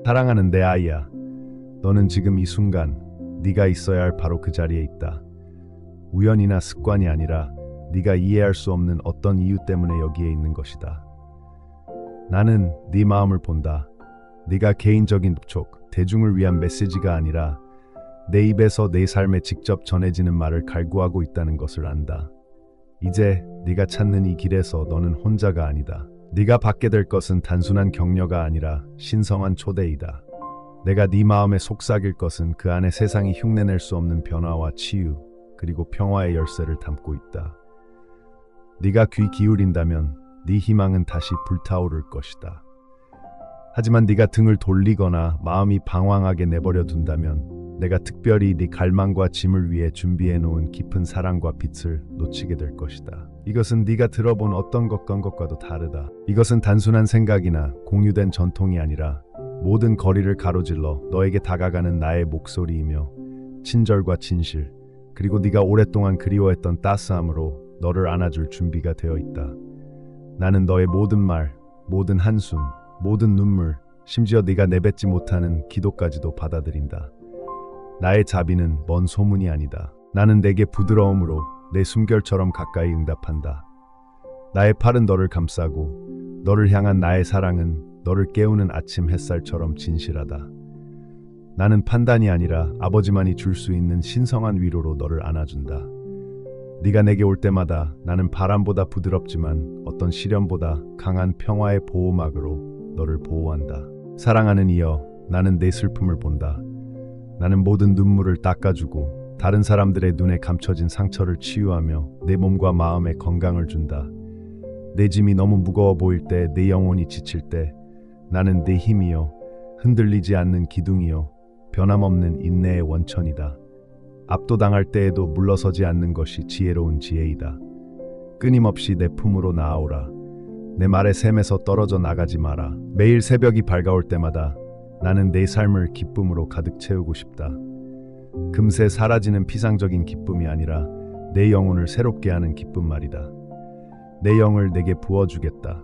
사랑하는 내 아이야. 너는 지금 이 순간 네가 있어야 할 바로 그 자리에 있다. 우연이나 습관이 아니라 네가 이해할 수 없는 어떤 이유 때문에 여기에 있는 것이다. 나는 네 마음을 본다. 네가 개인적인 부촉, 대중을 위한 메시지가 아니라 내 입에서 내 삶에 직접 전해지는 말을 갈구하고 있다는 것을 안다. 이제 네가 찾는 이 길에서 너는 혼자가 아니다. 네가 받게 될 것은 단순한 격려가 아니라 신성한 초대이다. 내가 네 마음에 속삭일 것은 그 안에 세상이 흉내낼 수 없는 변화와 치유, 그리고 평화의 열쇠를 담고 있다. 네가 귀 기울인다면 네 희망은 다시 불타오를 것이다. 하지만 네가 등을 돌리거나 마음이 방황하게 내버려 둔다면 내가 특별히 네 갈망과 짐을 위해 준비해 놓은 깊은 사랑과 빛을 놓치게 될 것이다. 이것은 네가 들어본 어떤 것과도 다르다. 이것은 단순한 생각이나 공유된 전통이 아니라 모든 거리를 가로질러 너에게 다가가는 나의 목소리이며 친절과 진실, 그리고 네가 오랫동안 그리워했던 따스함으로 너를 안아줄 준비가 되어 있다. 나는 너의 모든 말, 모든 한숨, 모든 눈물, 심지어 네가 내뱉지 못하는 기도까지도 받아들인다. 나의 자비는 먼 소문이 아니다. 나는 내게 부드러움으로 내 숨결처럼 가까이 응답한다. 나의 팔은 너를 감싸고 너를 향한 나의 사랑은 너를 깨우는 아침 햇살처럼 진실하다. 나는 판단이 아니라 아버지만이 줄 수 있는 신성한 위로로 너를 안아준다. 네가 내게 올 때마다 나는 바람보다 부드럽지만 어떤 시련보다 강한 평화의 보호막으로 너를 보호한다. 사랑하는 이여, 나는 내 슬픔을 본다. 나는 모든 눈물을 닦아주고 다른 사람들의 눈에 감춰진 상처를 치유하며 내 몸과 마음에 건강을 준다. 내 짐이 너무 무거워 보일 때, 내 영혼이 지칠 때 나는 내 힘이요, 흔들리지 않는 기둥이요, 변함없는 인내의 원천이다. 압도당할 때에도 물러서지 않는 것이 지혜로운 지혜이다. 끊임없이 내 품으로 나아오라. 내 말의 샘에서 떨어져 나가지 마라. 매일 새벽이 밝아올 때마다 나는 내 삶을 기쁨으로 가득 채우고 싶다. 금세 사라지는 피상적인 기쁨이 아니라 내 영혼을 새롭게 하는 기쁨 말이다. 내 영을 내게 부어주겠다.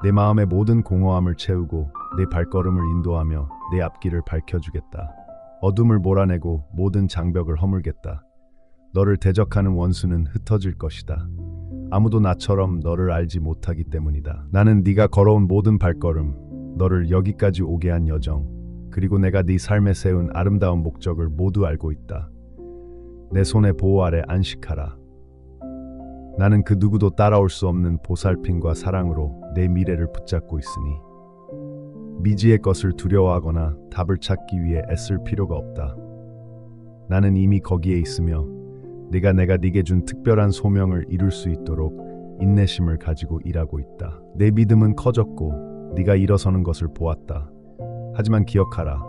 내 마음의 모든 공허함을 채우고 내 발걸음을 인도하며 내 앞길을 밝혀주겠다. 어둠을 몰아내고 모든 장벽을 허물겠다. 너를 대적하는 원수는 흩어질 것이다. 아무도 나처럼 너를 알지 못하기 때문이다. 나는 네가 걸어온 모든 발걸음, 너를 여기까지 오게 한 여정, 그리고 내가 네 삶에 세운 아름다운 목적을 모두 알고 있다. 내 손의 보호 아래 안식하라. 나는 그 누구도 따라올 수 없는 보살핌과 사랑으로 내 미래를 붙잡고 있으니 미지의 것을 두려워하거나 답을 찾기 위해 애쓸 필요가 없다. 나는 이미 거기에 있으며 내가 네게 준 특별한 소명을 이룰 수 있도록 인내심을 가지고 일하고 있다. 내 믿음은 커졌고 네가 일어서는 것을 보았다. 하지만 기억하라.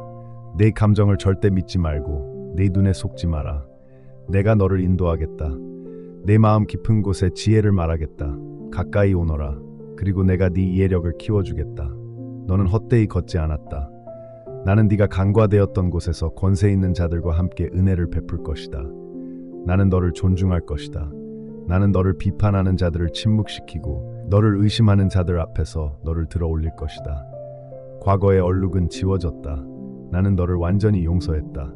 내 감정을 절대 믿지 말고 내 눈에 속지 마라. 내가 너를 인도하겠다. 내 마음 깊은 곳에 지혜를 말하겠다. 가까이 오너라. 그리고 내가 네 이해력을 키워주겠다. 너는 헛되이 걷지 않았다. 나는 네가 간과되었던 곳에서 권세 있는 자들과 함께 은혜를 베풀 것이다. 나는 너를 존중할 것이다. 나는 너를 비판하는 자들을 침묵시키고 너를 의심하는 자들 앞에서 너를 들어 올릴 것이다. 과거의 얼룩은 지워졌다. 나는 너를 완전히 용서했다.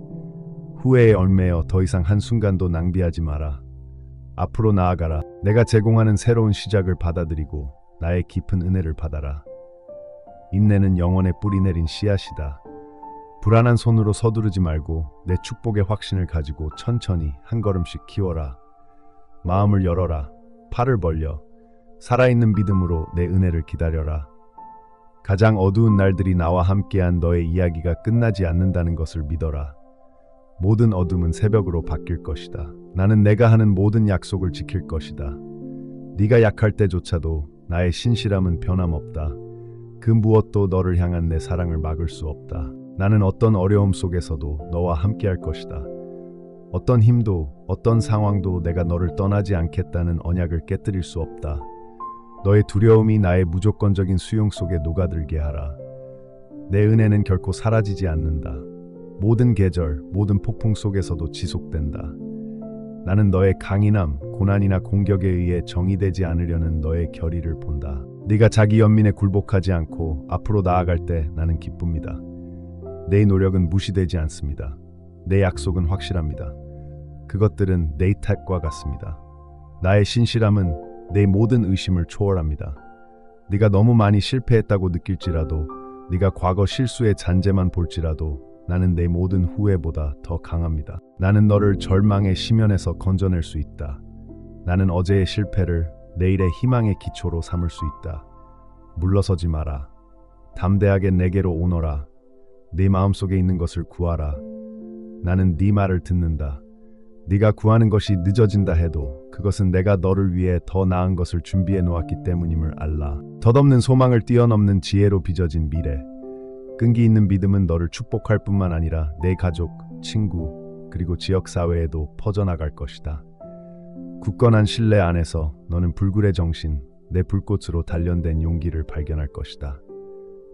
후회에 얽매여 더 이상 한순간도 낭비하지 마라. 앞으로 나아가라. 내가 제공하는 새로운 시작을 받아들이고 나의 깊은 은혜를 받아라. 인내는 영혼에 뿌리 내린 씨앗이다. 불안한 손으로 서두르지 말고 내 축복의 확신을 가지고 천천히 한 걸음씩 키워라. 마음을 열어라. 팔을 벌려 살아있는 믿음으로 내 은혜를 기다려라. 가장 어두운 날들이 나와 함께한 너의 이야기가 끝나지 않는다는 것을 믿어라. 모든 어둠은 새벽으로 바뀔 것이다. 나는 내가 하는 모든 약속을 지킬 것이다. 네가 약할 때조차도 나의 신실함은 변함없다. 그 무엇도 너를 향한 내 사랑을 막을 수 없다. 나는 어떤 어려움 속에서도 너와 함께할 것이다. 어떤 힘도 어떤 상황도 내가 너를 떠나지 않겠다는 언약을 깨뜨릴 수 없다. 너의 두려움이 나의 무조건적인 수용 속에 녹아들게 하라. 내 은혜는 결코 사라지지 않는다. 모든 계절, 모든 폭풍 속에서도 지속된다. 나는 너의 강인함, 고난이나 공격에 의해 정의되지 않으려는 너의 결의를 본다. 네가 자기 연민에 굴복하지 않고 앞으로 나아갈 때 나는 기쁩니다. 내 노력은 무시되지 않습니다. 내 약속은 확실합니다. 그것들은 내 탓과 같습니다. 나의 신실함은 내 모든 의심을 초월합니다. 네가 너무 많이 실패했다고 느낄지라도, 네가 과거 실수의 잔재만 볼지라도 나는 내 모든 후회보다 더 강합니다. 나는 너를 절망의 심연에서 건져낼 수 있다. 나는 어제의 실패를 내일의 희망의 기초로 삼을 수 있다. 물러서지 마라. 담대하게 내게로 오너라. 네 마음속에 있는 것을 구하라. 나는 네 말을 듣는다. 네가 구하는 것이 늦어진다 해도 그것은 내가 너를 위해 더 나은 것을 준비해 놓았기 때문임을 알라. 덧없는 소망을 뛰어넘는 지혜로 빚어진 미래. 끈기 있는 믿음은 너를 축복할 뿐만 아니라 내 가족, 친구, 그리고 지역사회에도 퍼져나갈 것이다. 굳건한 신뢰 안에서 너는 불굴의 정신, 내 불꽃으로 단련된 용기를 발견할 것이다.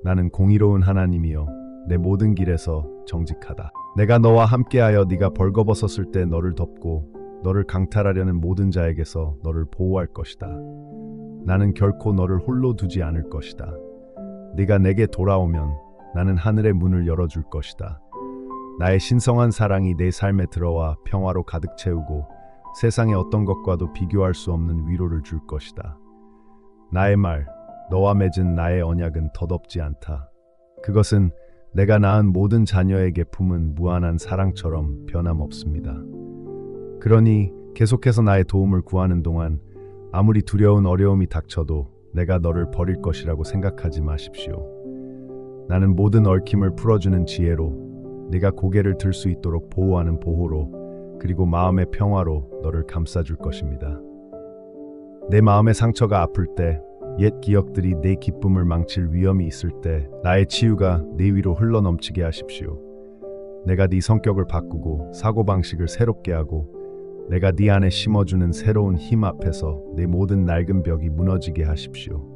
나는 공의로운 하나님이여 내 모든 길에서 정직하다. 내가 너와 함께하여 네가 벌거벗었을 때 너를 덮고 너를 강탈하려는 모든 자에게서 너를 보호할 것이다. 나는 결코 너를 홀로 두지 않을 것이다. 네가 내게 돌아오면 나는 하늘의 문을 열어줄 것이다. 나의 신성한 사랑이 내 삶에 들어와 평화로 가득 채우고 세상의 어떤 것과도 비교할 수 없는 위로를 줄 것이다. 나의 말, 너와 맺은 나의 언약은 덧없지 않다. 그것은 내가 낳은 모든 자녀에게 품은 무한한 사랑처럼 변함없습니다. 그러니 계속해서 나의 도움을 구하는 동안 아무리 두려운 어려움이 닥쳐도 내가 너를 버릴 것이라고 생각하지 마십시오. 나는 모든 얽힘을 풀어주는 지혜로, 네가 고개를 들 수 있도록 보호하는 보호로, 그리고 마음의 평화로 너를 감싸줄 것입니다. 내 마음의 상처가 아플 때, 옛 기억들이 내 기쁨을 망칠 위험이 있을 때 나의 치유가 네 위로 흘러넘치게 하십시오. 내가 네 성격을 바꾸고 사고방식을 새롭게 하고 내가 네 안에 심어주는 새로운 힘 앞에서 내 모든 낡은 벽이 무너지게 하십시오.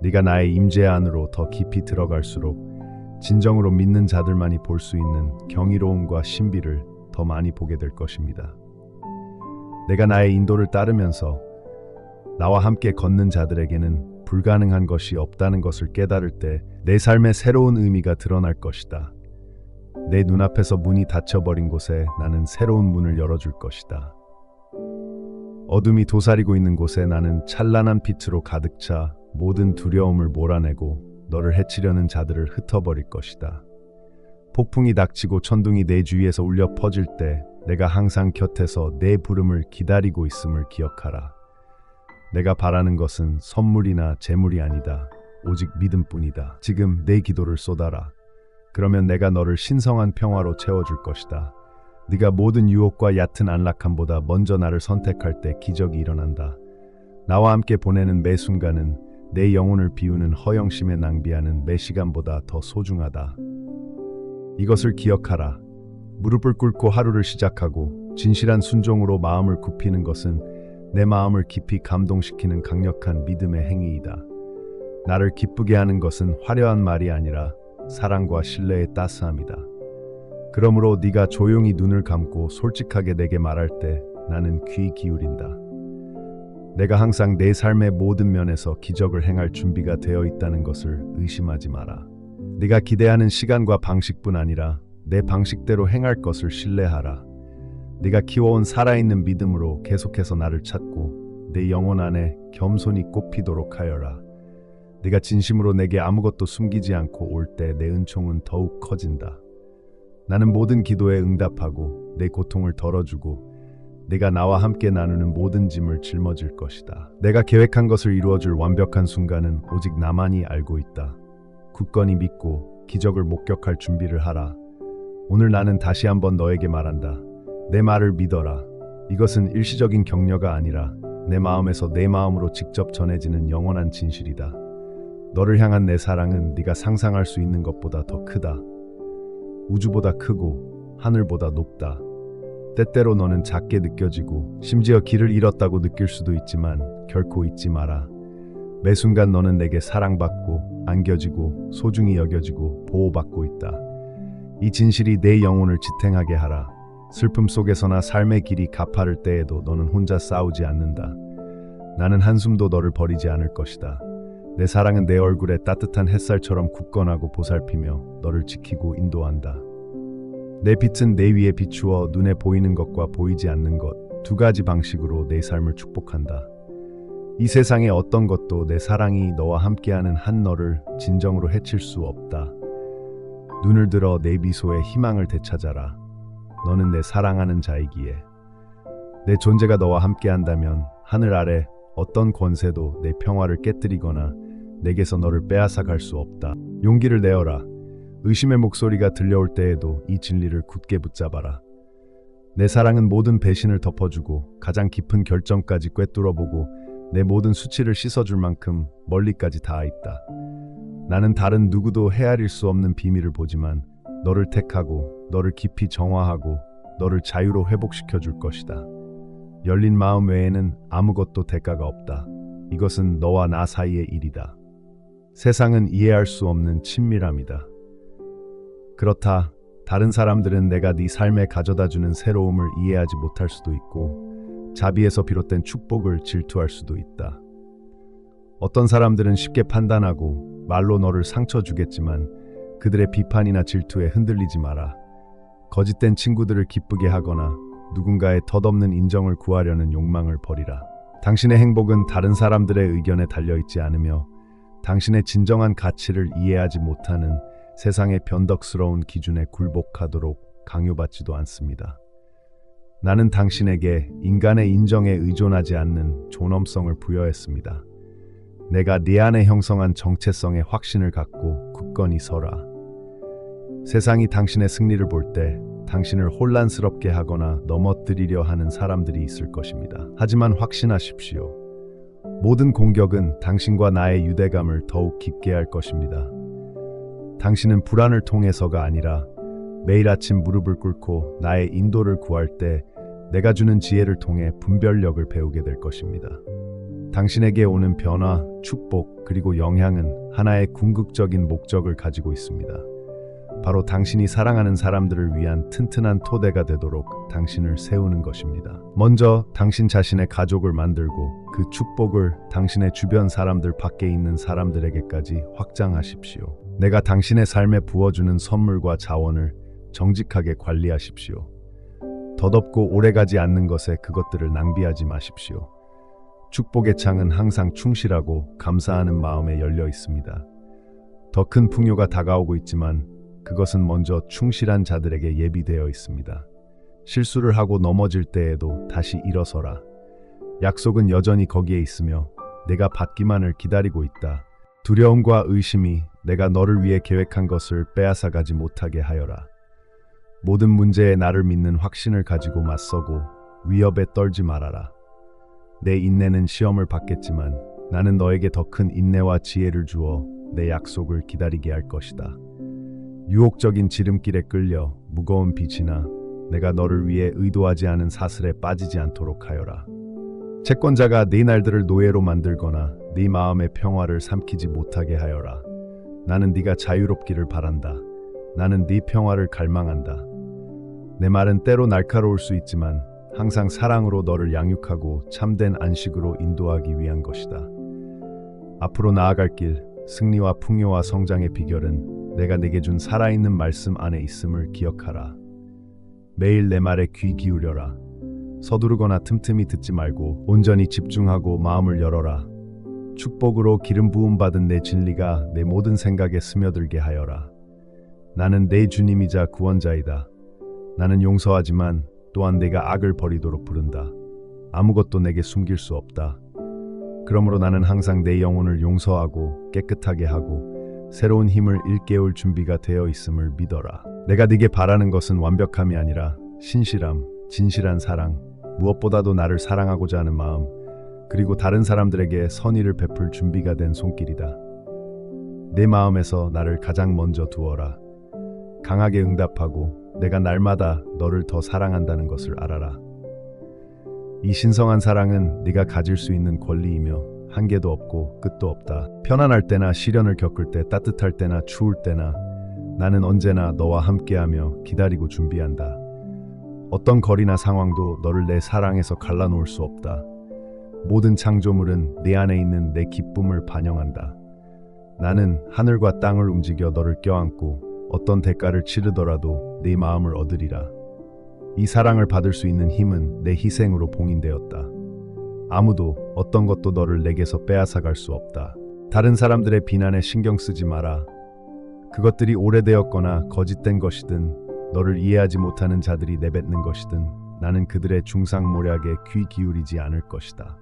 네가 나의 임재 안으로 더 깊이 들어갈수록 진정으로 믿는 자들만이 볼 수 있는 경이로움과 신비를 더 많이 보게 될 것입니다. 내가 나의 인도를 따르면서 나와 함께 걷는 자들에게는 불가능한 것이 없다는 것을 깨달을 때 내 삶의 새로운 의미가 드러날 것이다. 내 눈앞에서 문이 닫혀버린 곳에 나는 새로운 문을 열어줄 것이다. 어둠이 도사리고 있는 곳에 나는 찬란한 빛으로 가득 차 모든 두려움을 몰아내고 너를 해치려는 자들을 흩어버릴 것이다. 폭풍이 닥치고 천둥이 내 주위에서 울려 퍼질 때 내가 항상 곁에서 내 부름을 기다리고 있음을 기억하라. 내가 바라는 것은 선물이나 재물이 아니다. 오직 믿음뿐이다. 지금 내 기도를 쏟아라. 그러면 내가 너를 신성한 평화로 채워줄 것이다. 네가 모든 유혹과 얕은 안락함보다 먼저 나를 선택할 때 기적이 일어난다. 나와 함께 보내는 매 순간은 내 영혼을 비우는 허영심에 낭비하는 매 시간보다 더 소중하다. 이것을 기억하라. 무릎을 꿇고 하루를 시작하고 진실한 순종으로 마음을 굽히는 것은 내 마음을 깊이 감동시키는 강력한 믿음의 행위이다. 나를 기쁘게 하는 것은 화려한 말이 아니라 사랑과 신뢰의 따스함이다. 그러므로 네가 조용히 눈을 감고 솔직하게 내게 말할 때 나는 귀 기울인다. 내가 항상 내 삶의 모든 면에서 기적을 행할 준비가 되어 있다는 것을 의심하지 마라. 네가 기대하는 시간과 방식뿐 아니라 내 방식대로 행할 것을 신뢰하라. 네가 키워온 살아있는 믿음으로 계속해서 나를 찾고 내 영혼 안에 겸손히 꽃피도록 하여라. 네가 진심으로 내게 아무것도 숨기지 않고 올 때 내 은총은 더욱 커진다. 나는 모든 기도에 응답하고 내 고통을 덜어주고 네가 나와 함께 나누는 모든 짐을 짊어질 것이다. 내가 계획한 것을 이루어줄 완벽한 순간은 오직 나만이 알고 있다. 굳건히 믿고 기적을 목격할 준비를 하라. 오늘 나는 다시 한번 너에게 말한다. 내 말을 믿어라. 이것은 일시적인 격려가 아니라 내 마음에서 내 마음으로 직접 전해지는 영원한 진실이다. 너를 향한 내 사랑은 네가 상상할 수 있는 것보다 더 크다. 우주보다 크고 하늘보다 높다. 때때로 너는 작게 느껴지고 심지어 길을 잃었다고 느낄 수도 있지만 결코 잊지 마라. 매 순간 너는 내게 사랑받고 안겨지고 소중히 여겨지고 보호받고 있다. 이 진실이 내 영혼을 지탱하게 하라. 슬픔 속에서나 삶의 길이 가파를 때에도 너는 혼자 싸우지 않는다. 나는 한숨도 너를 버리지 않을 것이다. 내 사랑은 내 얼굴에 따뜻한 햇살처럼 굳건하고 보살피며 너를 지키고 인도한다. 내 빛은 내 위에 비추어 눈에 보이는 것과 보이지 않는 것 두 가지 방식으로 내 삶을 축복한다. 이 세상의 어떤 것도 내 사랑이 너와 함께하는 한 너를 진정으로 해칠 수 없다. 눈을 들어 내 미소에 희망을 되찾아라. 너는 내 사랑하는 자이기에. 내 존재가 너와 함께한다면 하늘 아래 어떤 권세도 내 평화를 깨뜨리거나 내게서 너를 빼앗아 갈 수 없다. 용기를 내어라. 의심의 목소리가 들려올 때에도 이 진리를 굳게 붙잡아라. 내 사랑은 모든 배신을 덮어주고 가장 깊은 결정까지 꿰뚫어보고 내 모든 수치를 씻어줄 만큼 멀리까지 닿아 있다. 나는 다른 누구도 헤아릴 수 없는 비밀을 보지만 너를 택하고 너를 깊이 정화하고 너를 자유로 회복시켜 줄 것이다. 열린 마음 외에는 아무것도 대가가 없다. 이것은 너와 나 사이의 일이다. 세상은 이해할 수 없는 친밀함이다. 그렇다. 다른 사람들은 내가 네 삶에 가져다주는 새로움을 이해하지 못할 수도 있고 자비에서 비롯된 축복을 질투할 수도 있다. 어떤 사람들은 쉽게 판단하고 말로 너를 상처 주겠지만 그들의 비판이나 질투에 흔들리지 마라. 거짓된 친구들을 기쁘게 하거나 누군가의 덧없는 인정을 구하려는 욕망을 버리라. 당신의 행복은 다른 사람들의 의견에 달려있지 않으며 당신의 진정한 가치를 이해하지 못하는 세상의 변덕스러운 기준에 굴복하도록 강요받지도 않습니다. 나는 당신에게 인간의 인정에 의존하지 않는 존엄성을 부여했습니다. 내가 네 안에 형성한 정체성에 확신을 갖고 굳건히 서라. 세상이 당신의 승리를 볼 때 당신을 혼란스럽게 하거나 넘어뜨리려 하는 사람들이 있을 것입니다. 하지만 확신하십시오. 모든 공격은 당신과 나의 유대감을 더욱 깊게 할 것입니다. 당신은 불안을 통해서가 아니라 매일 아침 무릎을 꿇고 나의 인도를 구할 때 내가 주는 지혜를 통해 분별력을 배우게 될 것입니다. 당신에게 오는 변화, 축복, 그리고 영향은 하나의 궁극적인 목적을 가지고 있습니다. 바로 당신이 사랑하는 사람들을 위한 튼튼한 토대가 되도록 당신을 세우는 것입니다. 먼저 당신 자신의 가족을 만들고 그 축복을 당신의 주변 사람들 밖에 있는 사람들에게까지 확장하십시오. 내가 당신의 삶에 부어주는 선물과 자원을 정직하게 관리하십시오. 덧없고 오래가지 않는 것에 그것들을 낭비하지 마십시오. 축복의 창은 항상 충실하고 감사하는 마음에 열려 있습니다. 더 큰 풍요가 다가오고 있지만 그것은 먼저 충실한 자들에게 예비되어 있습니다. 실수를 하고 넘어질 때에도 다시 일어서라. 약속은 여전히 거기에 있으며 내가 받기만을 기다리고 있다. 두려움과 의심이 내가 너를 위해 계획한 것을 빼앗아가지 못하게 하여라. 모든 문제에 나를 믿는 확신을 가지고 맞서고 위협에 떨지 말아라. 내 인내는 시험을 받겠지만 나는 너에게 더 큰 인내와 지혜를 주어 내 약속을 기다리게 할 것이다. 유혹적인 지름길에 끌려 무거운 빛이나 내가 너를 위해 의도하지 않은 사슬에 빠지지 않도록 하여라. 채권자가 네 날들을 노예로 만들거나 네 마음의 평화를 삼키지 못하게 하여라. 나는 네가 자유롭기를 바란다. 나는 네 평화를 갈망한다. 내 말은 때로 날카로울 수 있지만 항상 사랑으로 너를 양육하고 참된 안식으로 인도하기 위한 것이다. 앞으로 나아갈 길, 승리와 풍요와 성장의 비결은 내가 내게 준 살아있는 말씀 안에 있음을 기억하라. 매일 내 말에 귀 기울여라. 서두르거나 틈틈이 듣지 말고 온전히 집중하고 마음을 열어라. 축복으로 기름 부음 받은 내 진리가 내 모든 생각에 스며들게 하여라. 나는 내 주님이자 구원자이다. 나는 용서하지만 또한 내가 악을 버리도록 부른다. 아무것도 내게 숨길 수 없다. 그러므로 나는 항상 내 영혼을 용서하고 깨끗하게 하고 새로운 힘을 일깨울 준비가 되어 있음을 믿어라. 내가 네게 바라는 것은 완벽함이 아니라 신실함, 진실한 사랑, 무엇보다도 나를 사랑하고자 하는 마음, 그리고 다른 사람들에게 선의를 베풀 준비가 된 손길이다. 내 마음에서 나를 가장 먼저 두어라. 강하게 응답하고 내가 날마다 너를 더 사랑한다는 것을 알아라. 이 신성한 사랑은 네가 가질 수 있는 권리이며 한계도 없고 끝도 없다. 편안할 때나 시련을 겪을 때, 따뜻할 때나 추울 때나 나는 언제나 너와 함께하며 기다리고 준비한다. 어떤 거리나 상황도 너를 내 사랑에서 갈라놓을 수 없다. 모든 창조물은 내 안에 있는 내 기쁨을 반영한다. 나는 하늘과 땅을 움직여 너를 껴안고 어떤 대가를 치르더라도 네 마음을 얻으리라. 이 사랑을 받을 수 있는 힘은 내 희생으로 봉인되었다. 아무도 어떤 것도 너를 내게서 빼앗아갈 수 없다. 다른 사람들의 비난에 신경 쓰지 마라. 그것들이 오래되었거나 거짓된 것이든 너를 이해하지 못하는 자들이 내뱉는 것이든 나는 그들의 중상모략에 귀 기울이지 않을 것이다.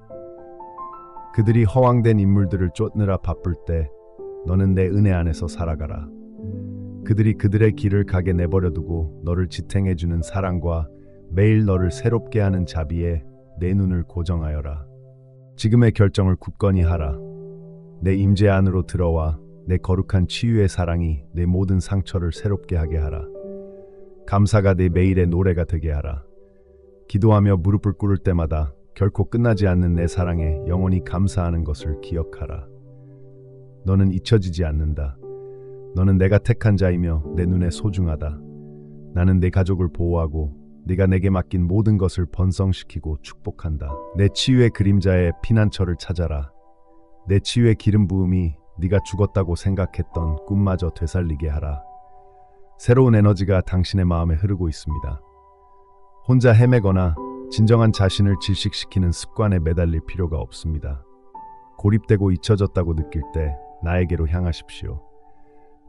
그들이 허황된 인물들을 쫓느라 바쁠 때 너는 내 은혜 안에서 살아가라. 그들이 그들의 길을 가게 내버려두고 너를 지탱해주는 사랑과 매일 너를 새롭게 하는 자비에 내 눈을 고정하여라. 지금의 결정을 굳건히 하라. 내 임재 안으로 들어와 내 거룩한 치유의 사랑이 내 모든 상처를 새롭게 하게 하라. 감사가 내 매일의 노래가 되게 하라. 기도하며 무릎을 꿇을 때마다 결코 끝나지 않는 내 사랑에 영원히 감사하는 것을 기억하라. 너는 잊혀지지 않는다. 너는 내가 택한 자이며 내 눈에 소중하다. 나는 내 가족을 보호하고 네가 내게 맡긴 모든 것을 번성시키고 축복한다. 내 치유의 그림자의 피난처를 찾아라. 내 치유의 기름 부음이 네가 죽었다고 생각했던 꿈마저 되살리게 하라. 새로운 에너지가 당신의 마음에 흐르고 있습니다. 혼자 헤매거나 진정한 자신을 질식시키는 습관에 매달릴 필요가 없습니다. 고립되고 잊혀졌다고 느낄 때 나에게로 향하십시오.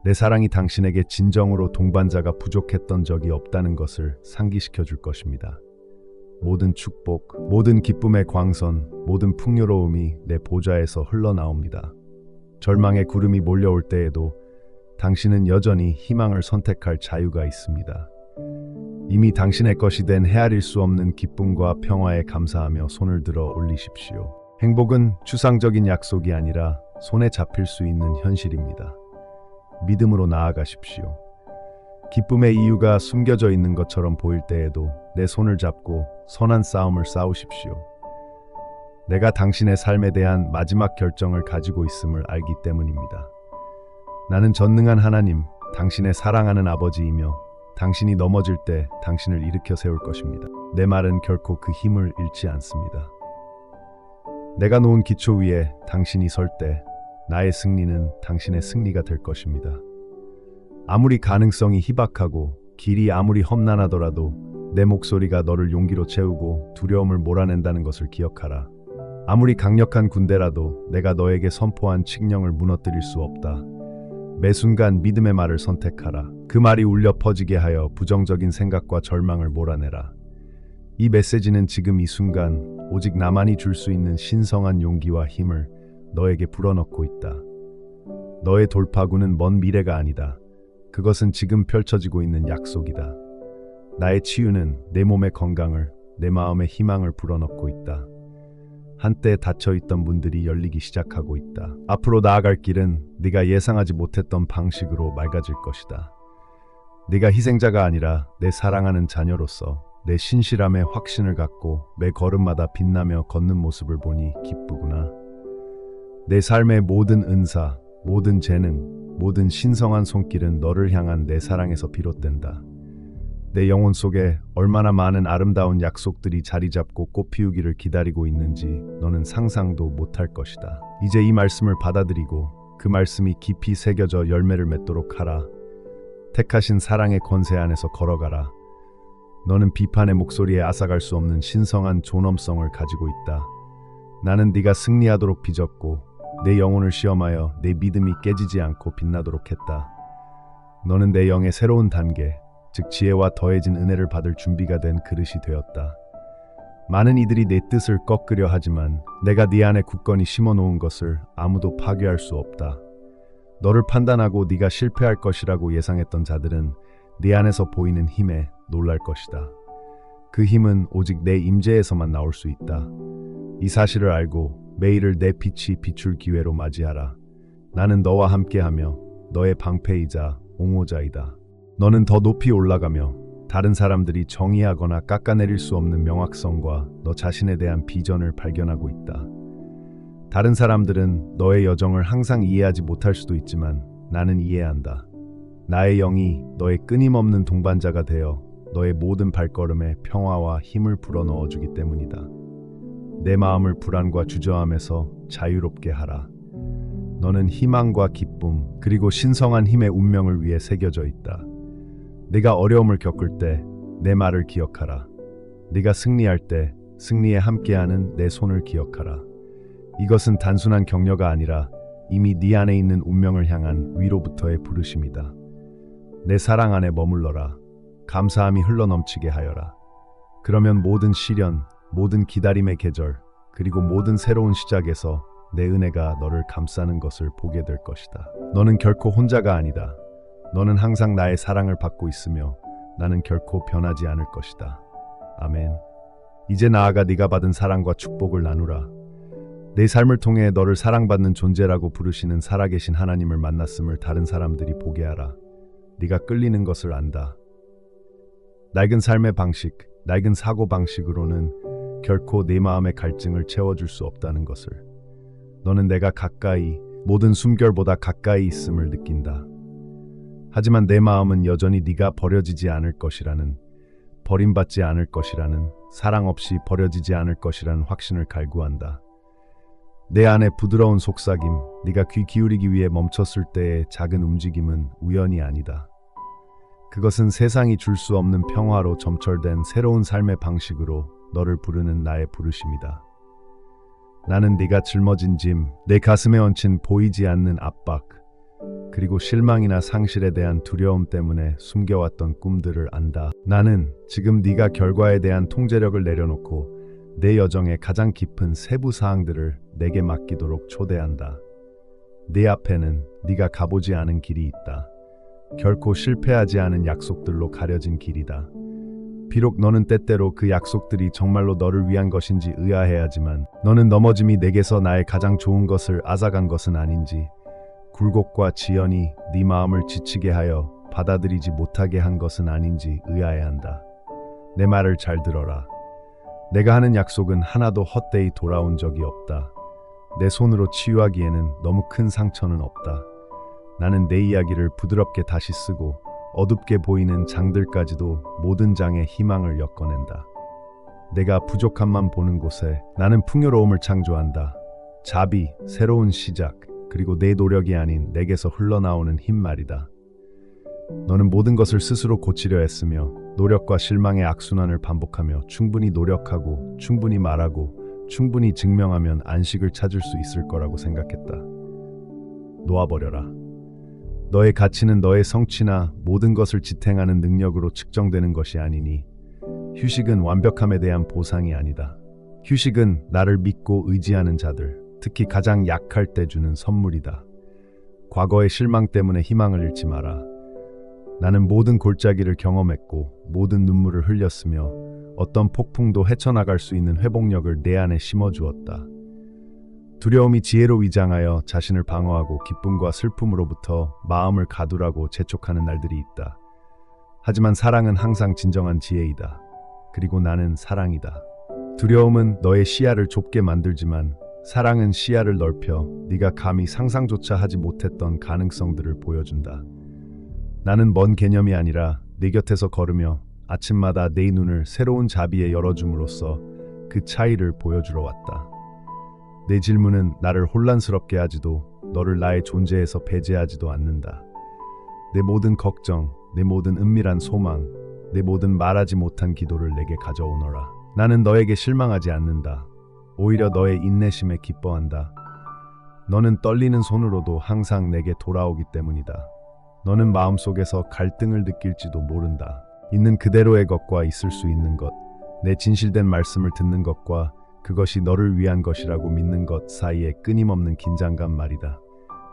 내 사랑이 당신에게 진정으로 동반자가 부족했던 적이 없다는 것을 상기시켜 줄 것입니다. 모든 축복, 모든 기쁨의 광선, 모든 풍요로움이 내 보좌에서 흘러나옵니다. 절망의 구름이 몰려올 때에도 당신은 여전히 희망을 선택할 자유가 있습니다. 이미 당신의 것이 된 헤아릴 수 없는 기쁨과 평화에 감사하며 손을 들어 올리십시오. 행복은 추상적인 약속이 아니라 손에 잡힐 수 있는 현실입니다. 믿음으로 나아가십시오. 기쁨의 이유가 숨겨져 있는 것처럼 보일 때에도 내 손을 잡고 선한 싸움을 싸우십시오. 내가 당신의 삶에 대한 마지막 결정을 가지고 있음을 알기 때문입니다. 나는 전능한 하나님, 당신의 사랑하는 아버지이며 당신이 넘어질 때 당신을 일으켜 세울 것입니다. 내 말은 결코 그 힘을 잃지 않습니다. 내가 놓은 기초 위에 당신이 설 때 나의 승리는 당신의 승리가 될 것입니다. 아무리 가능성이 희박하고 길이 아무리 험난하더라도 내 목소리가 너를 용기로 채우고 두려움을 몰아낸다는 것을 기억하라. 아무리 강력한 군대라도 내가 너에게 선포한 칙령을 무너뜨릴 수 없다. 매 순간 믿음의 말을 선택하라. 그 말이 울려 퍼지게 하여 부정적인 생각과 절망을 몰아내라. 이 메시지는 지금 이 순간 오직 나만이 줄 수 있는 신성한 용기와 힘을 너에게 불어넣고 있다. 너의 돌파구는 먼 미래가 아니다. 그것은 지금 펼쳐지고 있는 약속이다. 나의 치유는 내 몸의 건강을, 내 마음의 희망을 불어넣고 있다. 한때 닫혀있던 문들이 열리기 시작하고 있다. 앞으로 나아갈 길은 네가 예상하지 못했던 방식으로 맑아질 것이다. 네가 희생자가 아니라 내 사랑하는 자녀로서 내 신실함에 확신을 갖고 매 걸음마다 빛나며 걷는 모습을 보니 기쁘구나. 내 삶의 모든 은사, 모든 재능, 모든 신성한 손길은 너를 향한 내 사랑에서 비롯된다. 내 영혼 속에 얼마나 많은 아름다운 약속들이 자리 잡고 꽃 피우기를 기다리고 있는지 너는 상상도 못할 것이다. 이제 이 말씀을 받아들이고 그 말씀이 깊이 새겨져 열매를 맺도록 하라. 택하신 사랑의 권세 안에서 걸어가라. 너는 비판의 목소리에 앗아갈 수 없는 신성한 존엄성을 가지고 있다. 나는 네가 승리하도록 빚었고 내 영혼을 시험하여 내 믿음이 깨지지 않고 빛나도록 했다. 너는 내 영의 새로운 단계, 즉 지혜와 더해진 은혜를 받을 준비가 된 그릇이 되었다. 많은 이들이 내 뜻을 꺾으려 하지만 내가 네 안에 굳건히 심어놓은 것을 아무도 파괴할 수 없다. 너를 판단하고 네가 실패할 것이라고 예상했던 자들은 네 안에서 보이는 힘에 놀랄 것이다. 그 힘은 오직 내 임재에서만 나올 수 있다. 이 사실을 알고 매일을 내 빛이 비출 기회로 맞이하라. 나는 너와 함께하며 너의 방패이자 옹호자이다. 너는 더 높이 올라가며 다른 사람들이 정의하거나 깎아내릴 수 없는 명확성과 너 자신에 대한 비전을 발견하고 있다. 다른 사람들은 너의 여정을 항상 이해하지 못할 수도 있지만 나는 이해한다. 나의 영이 너의 끊임없는 동반자가 되어 너의 모든 발걸음에 평화와 힘을 불어넣어주기 때문이다. 내 마음을 불안과 주저함에서 자유롭게 하라. 너는 희망과 기쁨 그리고 신성한 힘의 운명을 위해 새겨져 있다. 네가 어려움을 겪을 때 내 말을 기억하라. 네가 승리할 때 승리에 함께하는 내 손을 기억하라. 이것은 단순한 격려가 아니라 이미 네 안에 있는 운명을 향한 위로부터의 부르심이다. 내 사랑 안에 머물러라. 감사함이 흘러넘치게 하여라. 그러면 모든 시련, 모든 기다림의 계절, 그리고 모든 새로운 시작에서 내 은혜가 너를 감싸는 것을 보게 될 것이다. 너는 결코 혼자가 아니다. 너는 항상 나의 사랑을 받고 있으며 나는 결코 변하지 않을 것이다. 아멘. 이제 나아가 네가 받은 사랑과 축복을 나누라. 내 삶을 통해 너를 사랑받는 존재라고 부르시는 살아계신 하나님을 만났음을 다른 사람들이 보게 하라. 네가 끌리는 것을 안다. 낡은 삶의 방식, 낡은 사고 방식으로는 결코 내 마음의 갈증을 채워줄 수 없다는 것을. 너는 내가 가까이, 모든 숨결보다 가까이 있음을 느낀다. 하지만 내 마음은 여전히 네가 버려지지 않을 것이라는, 버림받지 않을 것이라는, 사랑 없이 버려지지 않을 것이라는 확신을 갈구한다. 내 안에 부드러운 속삭임, 네가 귀 기울이기 위해 멈췄을 때의 작은 움직임은 우연이 아니다. 그것은 세상이 줄 수 없는 평화로 점철된 새로운 삶의 방식으로 너를 부르는 나의 부르심이다. 나는 네가 짊어진 짐, 내 가슴에 얹힌 보이지 않는 압박, 그리고 실망이나 상실에 대한 두려움 때문에 숨겨왔던 꿈들을 안다. 나는 지금 네가 결과에 대한 통제력을 내려놓고 내 여정의 가장 깊은 세부 사항들을 내게 맡기도록 초대한다. 네 앞에는 네가 가보지 않은 길이 있다. 결코 실패하지 않은 약속들로 가려진 길이다. 비록 너는 때때로 그 약속들이 정말로 너를 위한 것인지 의아해하지만 너는 넘어짐이 내게서 나의 가장 좋은 것을 앗아간 것은 아닌지, 굴곡과 지연이 네 마음을 지치게 하여 받아들이지 못하게 한 것은 아닌지 의아해한다. 내 말을 잘 들어라. 내가 하는 약속은 하나도 헛되이 돌아온 적이 없다. 내 손으로 치유하기에는 너무 큰 상처는 없다. 나는 내 이야기를 부드럽게 다시 쓰고 어둡게 보이는 장들까지도 모든 장에 희망을 엮어낸다. 내가 부족함만 보는 곳에 나는 풍요로움을 창조한다. 자비, 새로운 시작, 그리고 내 노력이 아닌 내게서 흘러나오는 힘말이다. 너는 모든 것을 스스로 고치려 했으며 노력과 실망의 악순환을 반복하며 충분히 노력하고 충분히 말하고 충분히 증명하면 안식을 찾을 수 있을 거라고 생각했다. 놓아버려라. 너의 가치는 너의 성취나 모든 것을 지탱하는 능력으로 측정되는 것이 아니니 휴식은 완벽함에 대한 보상이 아니다. 휴식은 나를 믿고 의지하는 자들, 특히 가장 약할 때 주는 선물이다. 과거의 실망 때문에 희망을 잃지 마라. 나는 모든 골짜기를 경험했고 모든 눈물을 흘렸으며 어떤 폭풍도 헤쳐나갈 수 있는 회복력을 내 안에 심어주었다. 두려움이 지혜로 위장하여 자신을 방어하고 기쁨과 슬픔으로부터 마음을 가두라고 재촉하는 날들이 있다. 하지만 사랑은 항상 진정한 지혜이다. 그리고 나는 사랑이다. 두려움은 너의 시야를 좁게 만들지만 사랑은 시야를 넓혀 네가 감히 상상조차 하지 못했던 가능성들을 보여준다. 나는 먼 개념이 아니라 네 곁에서 걸으며 아침마다 내 눈을 새로운 자비에 열어줌으로써 그 차이를 보여주러 왔다. 내 질문은 나를 혼란스럽게 하지도 너를 나의 존재에서 배제하지도 않는다. 내 모든 걱정, 내 모든 은밀한 소망, 내 모든 말하지 못한 기도를 내게 가져오너라. 나는 너에게 실망하지 않는다. 오히려 너의 인내심에 기뻐한다. 너는 떨리는 손으로도 항상 내게 돌아오기 때문이다. 너는 마음속에서 갈등을 느낄지도 모른다. 있는 그대로의 것과 있을 수 있는 것, 내 진실된 말씀을 듣는 것과 그것이 너를 위한 것이라고 믿는 것 사이에 끊임없는 긴장감 말이다.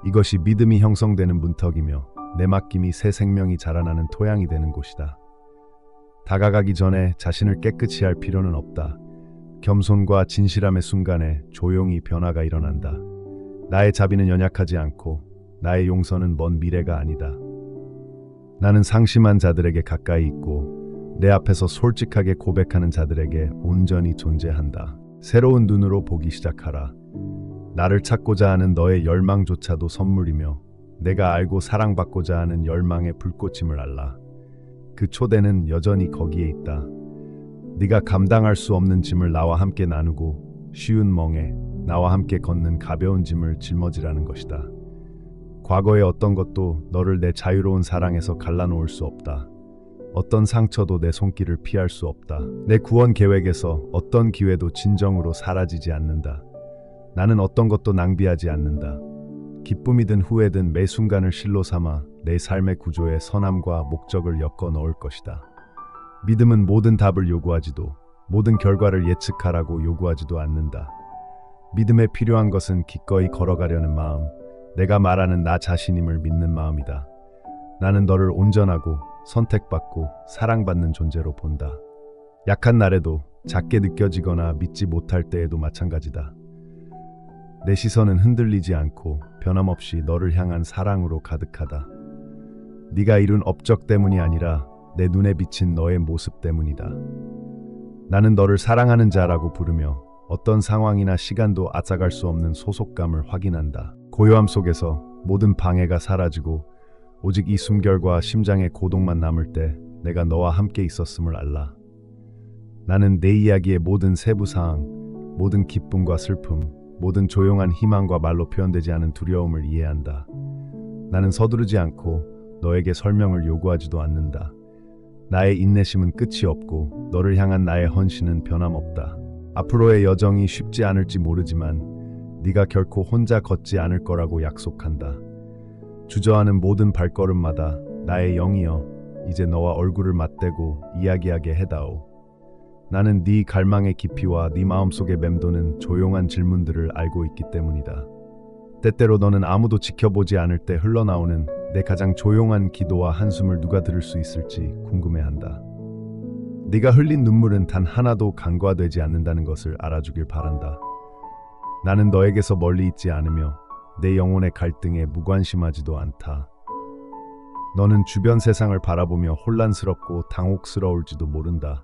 이것이 믿음이 형성되는 문턱이며 내 맡김이 새 생명이 자라나는 토양이 되는 곳이다. 다가가기 전에 자신을 깨끗이 할 필요는 없다. 겸손과 진실함의 순간에 조용히 변화가 일어난다. 나의 자비는 연약하지 않고 나의 용서는 먼 미래가 아니다. 나는 상심한 자들에게 가까이 있고 내 앞에서 솔직하게 고백하는 자들에게 온전히 존재한다. 새로운 눈으로 보기 시작하라. 나를 찾고자 하는 너의 열망조차도 선물이며 내가 알고 사랑받고자 하는 열망의 불꽃임을 알라. 그 초대는 여전히 거기에 있다. 네가 감당할 수 없는 짐을 나와 함께 나누고 쉬운 멍에 나와 함께 걷는 가벼운 짐을 짊어지라는 것이다. 과거의 어떤 것도 너를 내 자유로운 사랑에서 갈라놓을 수 없다. 어떤 상처도 내 손길을 피할 수 없다. 내 구원 계획에서 어떤 기회도 진정으로 사라지지 않는다. 나는 어떤 것도 낭비하지 않는다. 기쁨이든 후회든 매 순간을 실로 삼아 내 삶의 구조에 선함과 목적을 엮어 넣을 것이다. 믿음은 모든 답을 요구하지도 모든 결과를 예측하라고 요구하지도 않는다. 믿음에 필요한 것은 기꺼이 걸어가려는 마음, 내가 말하는 나 자신임을 믿는 마음이다. 나는 너를 온전하고 선택받고 사랑받는 존재로 본다. 약한 날에도, 작게 느껴지거나 믿지 못할 때에도 마찬가지다. 내 시선은 흔들리지 않고 변함없이 너를 향한 사랑으로 가득하다. 네가 이룬 업적 때문이 아니라 내 눈에 비친 너의 모습 때문이다. 나는 너를 사랑하는 자라고 부르며 어떤 상황이나 시간도 앗아갈 수 없는 소속감을 확인한다. 고요함 속에서 모든 방해가 사라지고 오직 이 숨결과 심장의 고동만 남을 때 내가 너와 함께 있었음을 알라. 나는 내 이야기의 모든 세부사항, 모든 기쁨과 슬픔, 모든 조용한 희망과 말로 표현되지 않은 두려움을 이해한다. 나는 서두르지 않고 너에게 설명을 요구하지도 않는다. 나의 인내심은 끝이 없고 너를 향한 나의 헌신은 변함없다. 앞으로의 여정이 쉽지 않을지 모르지만 네가 결코 혼자 걷지 않을 거라고 약속한다. 주저하는 모든 발걸음마다 나의 영이여 이제 너와 얼굴을 맞대고 이야기하게 해다오. 나는 네 갈망의 깊이와 네 마음속에 맴도는 조용한 질문들을 알고 있기 때문이다. 때때로 너는 아무도 지켜보지 않을 때 흘러나오는 내 가장 조용한 기도와 한숨을 누가 들을 수 있을지 궁금해한다. 네가 흘린 눈물은 단 하나도 간과되지 않는다는 것을 알아주길 바란다. 나는 너에게서 멀리 있지 않으며 내 영혼의 갈등에 무관심하지도 않다. 너는 주변 세상을 바라보며 혼란스럽고 당혹스러울지도 모른다.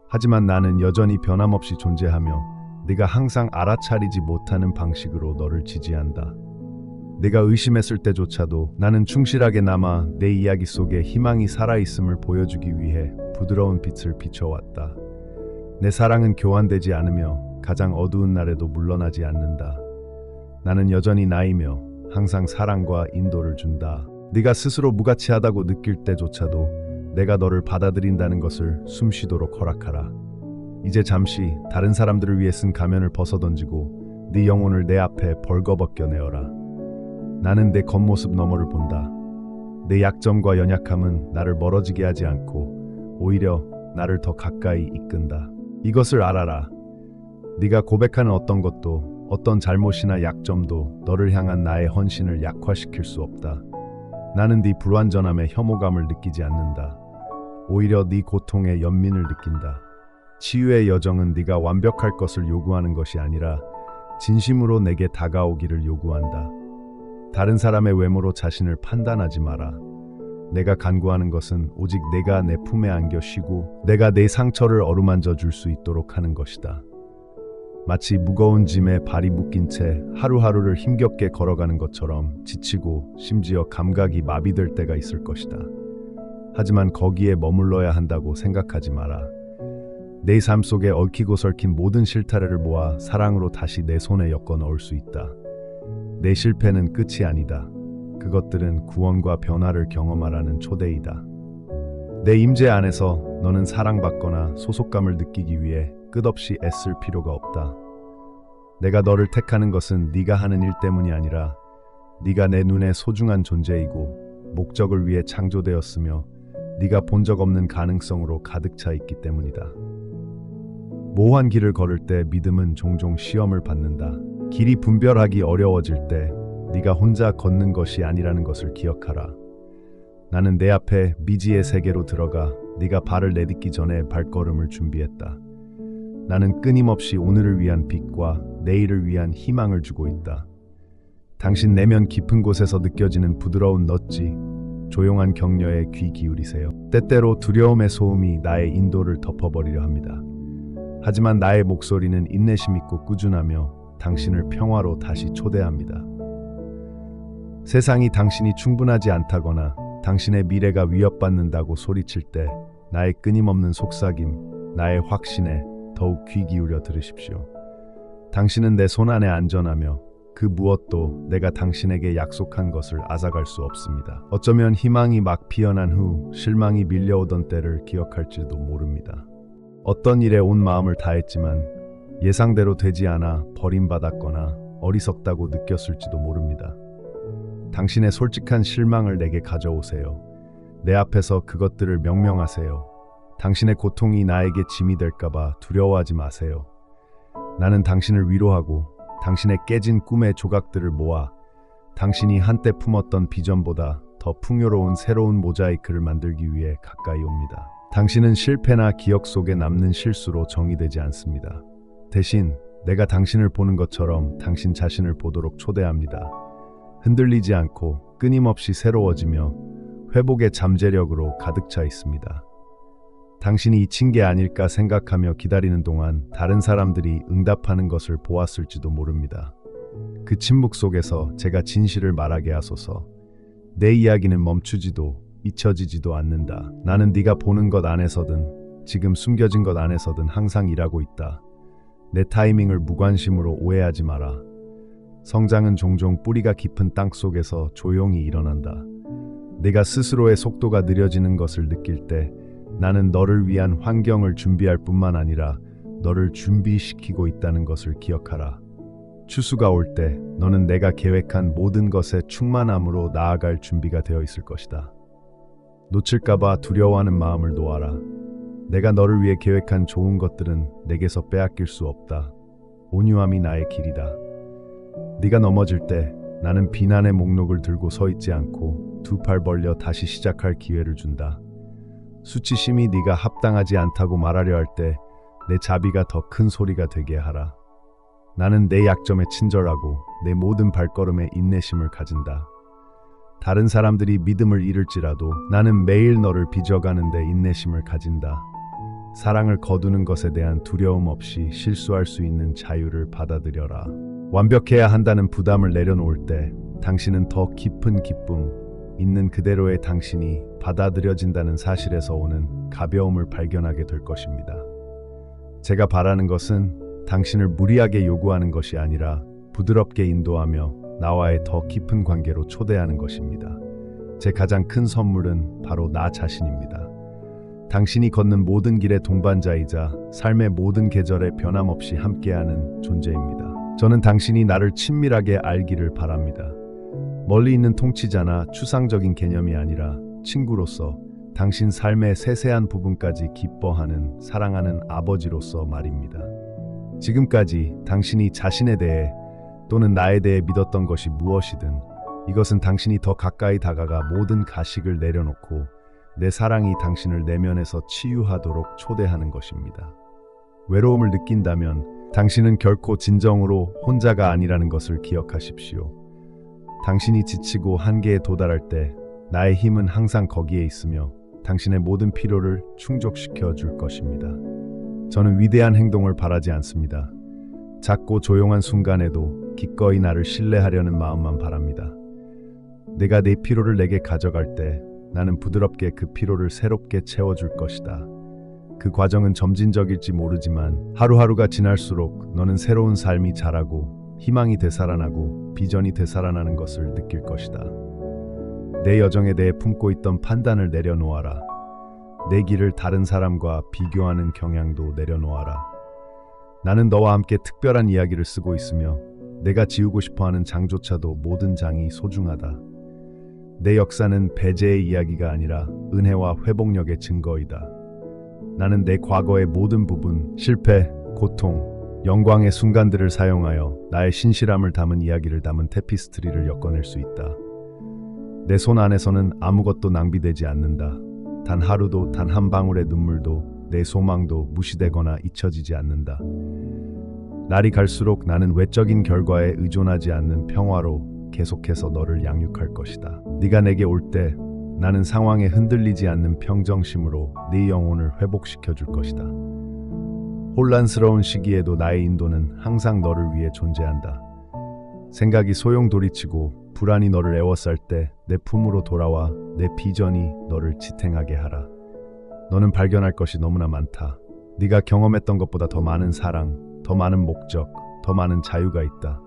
하지만 나는 여전히 변함없이 존재하며 네가 항상 알아차리지 못하는 방식으로 너를 지지한다. 네가 의심했을 때조차도 나는 충실하게 남아 내 이야기 속에 희망이 살아있음을 보여주기 위해 부드러운 빛을 비춰왔다. 내 사랑은 교환되지 않으며 가장 어두운 날에도 물러나지 않는다. 나는 여전히 나이며 항상 사랑과 인도를 준다. 네가 스스로 무가치하다고 느낄 때조차도 내가 너를 받아들인다는 것을 숨쉬도록 허락하라. 이제 잠시 다른 사람들을 위해 쓴 가면을 벗어던지고 네 영혼을 내 앞에 벌거벗겨 내어라. 나는 내 겉모습 너머를 본다. 내 약점과 연약함은 나를 멀어지게 하지 않고 오히려 나를 더 가까이 이끈다. 이것을 알아라. 네가 고백하는 어떤 것도 어떤 잘못이나 약점도 너를 향한 나의 헌신을 약화시킬 수 없다. 나는 네 불완전함에 혐오감을 느끼지 않는다. 오히려 네 고통에 연민을 느낀다. 치유의 여정은 네가 완벽할 것을 요구하는 것이 아니라 진심으로 내게 다가오기를 요구한다. 다른 사람의 외모로 자신을 판단하지 마라. 내가 간구하는 것은 오직 내가 내 품에 안겨 쉬고 내가 내 상처를 어루만져 줄 수 있도록 하는 것이다. 마치 무거운 짐에 발이 묶인 채 하루하루를 힘겹게 걸어가는 것처럼 지치고 심지어 감각이 마비될 때가 있을 것이다. 하지만 거기에 머물러야 한다고 생각하지 마라. 내 삶 속에 얽히고 설킨 모든 실타래를 모아 사랑으로 다시 내 손에 엮어 넣을 수 있다. 내 실패는 끝이 아니다. 그것들은 구원과 변화를 경험하라는 초대이다. 내 임재 안에서 너는 사랑받거나 소속감을 느끼기 위해 끝없이 애쓸 필요가 없다. 내가 너를 택하는 것은 네가 하는 일 때문이 아니라 네가 내 눈에 소중한 존재이고 목적을 위해 창조되었으며 네가 본 적 없는 가능성으로 가득 차 있기 때문이다. 모호한 길을 걸을 때 믿음은 종종 시험을 받는다. 길이 분별하기 어려워질 때 네가 혼자 걷는 것이 아니라는 것을 기억하라. 나는 내 앞에 미지의 세계로 들어가 네가 발을 내딛기 전에 발걸음을 준비했다. 나는 끊임없이 오늘을 위한 빛과 내일을 위한 희망을 주고 있다. 당신 내면 깊은 곳에서 느껴지는 부드러운 넛지, 조용한 격려에 귀 기울이세요. 때때로 두려움의 소음이 나의 인도를 덮어버리려 합니다. 하지만 나의 목소리는 인내심 있고 꾸준하며 당신을 평화로 다시 초대합니다. 세상이 당신이 충분하지 않다거나 당신의 미래가 위협받는다고 소리칠 때 나의 끊임없는 속삭임, 나의 확신에 더욱 귀 기울여 들으십시오. 당신은 내 손 안에 안전하며 그 무엇도 내가 당신에게 약속한 것을 앗아갈 수 없습니다. 어쩌면 희망이 막 피어난 후 실망이 밀려오던 때를 기억할지도 모릅니다. 어떤 일에 온 마음을 다했지만 예상대로 되지 않아 버림받았거나 어리석다고 느꼈을지도 모릅니다. 당신의 솔직한 실망을 내게 가져오세요. 내 앞에서 그것들을 명명하세요. 당신의 고통이 나에게 짐이 될까봐 두려워하지 마세요. 나는 당신을 위로하고 당신의 깨진 꿈의 조각들을 모아 당신이 한때 품었던 비전보다 더 풍요로운 새로운 모자이크를 만들기 위해 가까이 옵니다. 당신은 실패나 기억 속에 남는 실수로 정의되지 않습니다. 대신 내가 당신을 보는 것처럼 당신 자신을 보도록 초대합니다. 흔들리지 않고 끊임없이 새로워지며 회복의 잠재력으로 가득 차 있습니다. 당신이 잊힌 게 아닐까 생각하며 기다리는 동안 다른 사람들이 응답하는 것을 보았을지도 모릅니다. 그 침묵 속에서 제가 진실을 말하게 하소서. 내 이야기는 멈추지도 잊혀지지도 않는다. 나는 네가 보는 것 안에서든 지금 숨겨진 것 안에서든 항상 일하고 있다. 내 타이밍을 무관심으로 오해하지 마라. 성장은 종종 뿌리가 깊은 땅 속에서 조용히 일어난다. 내가 스스로의 속도가 느려지는 것을 느낄 때 나는 너를 위한 환경을 준비할 뿐만 아니라 너를 준비시키고 있다는 것을 기억하라. 추수가 올 때 너는 내가 계획한 모든 것의 충만함으로 나아갈 준비가 되어 있을 것이다. 놓칠까봐 두려워하는 마음을 놓아라. 내가 너를 위해 계획한 좋은 것들은 내게서 빼앗길 수 없다. 온유함이 나의 길이다. 네가 넘어질 때 나는 비난의 목록을 들고 서 있지 않고 두 팔 벌려 다시 시작할 기회를 준다. 수치심이 네가 합당하지 않다고 말하려 할 때 내 자비가 더 큰 소리가 되게 하라. 나는 내 약점에 친절하고 내 모든 발걸음에 인내심을 가진다. 다른 사람들이 믿음을 잃을지라도 나는 매일 너를 빚어가는 데 인내심을 가진다. 사랑을 거두는 것에 대한 두려움 없이 실수할 수 있는 자유를 받아들여라. 완벽해야 한다는 부담을 내려놓을 때 당신은 더 깊은 기쁨, 있는 그대로의 당신이 받아들여진다는 사실에서 오는 가벼움을 발견하게 될 것입니다. 제가 바라는 것은 당신을 무리하게 요구하는 것이 아니라 부드럽게 인도하며 나와의 더 깊은 관계로 초대하는 것입니다. 제 가장 큰 선물은 바로 나 자신입니다. 당신이 걷는 모든 길의 동반자이자 삶의 모든 계절에 변함없이 함께하는 존재입니다. 저는 당신이 나를 친밀하게 알기를 바랍니다. 멀리 있는 통치자나 추상적인 개념이 아니라 친구로서 당신 삶의 세세한 부분까지 기뻐하는 사랑하는 아버지로서 말입니다. 지금까지 당신이 자신에 대해 또는 나에 대해 믿었던 것이 무엇이든 이것은 당신이 더 가까이 다가가 모든 가식을 내려놓고 내 사랑이 당신을 내면에서 치유하도록 초대하는 것입니다. 외로움을 느낀다면 당신은 결코 진정으로 혼자가 아니라는 것을 기억하십시오. 당신이 지치고 한계에 도달할 때 나의 힘은 항상 거기에 있으며 당신의 모든 필요를 충족시켜 줄 것입니다. 저는 위대한 행동을 바라지 않습니다. 작고 조용한 순간에도 기꺼이 나를 신뢰하려는 마음만 바랍니다. 내가 내 피로를 내게 가져갈 때 나는 부드럽게 그 피로를 새롭게 채워줄 것이다. 그 과정은 점진적일지 모르지만 하루하루가 지날수록 너는 새로운 삶이 자라고 희망이 되살아나고 비전이 되살아나는 것을 느낄 것이다. 내 여정에 대해 품고 있던 판단을 내려놓아라. 내 길을 다른 사람과 비교하는 경향도 내려놓아라. 나는 너와 함께 특별한 이야기를 쓰고 있으며 내가 지우고 싶어하는 장조차도 모든 장이 소중하다. 내 역사는 배제의 이야기가 아니라 은혜와 회복력의 증거이다. 나는 내 과거의 모든 부분, 실패, 고통, 영광의 순간들을 사용하여 나의 신실함을 담은 이야기를 담은 테피스트리를 엮어낼 수 있다. 내 손 안에서는 아무것도 낭비되지 않는다. 단 하루도 단 한 방울의 눈물도 내 소망도 무시되거나 잊혀지지 않는다. 날이 갈수록 나는 외적인 결과에 의존하지 않는 평화로 계속해서 너를 양육할 것이다. 네가 내게 올 때 나는 상황에 흔들리지 않는 평정심으로 네 영혼을 회복시켜 줄 것이다. 혼란스러운 시기에도 나의 인도는 항상 너를 위해 존재한다. 생각이 소용돌이치고 불안이 너를 애워쌀 때 내 품으로 돌아와 내 비전이 너를 지탱하게 하라. 너는 발견할 것이 너무나 많다. 네가 경험했던 것보다 더 많은 사랑, 더 많은 목적, 더 많은 자유가 있다.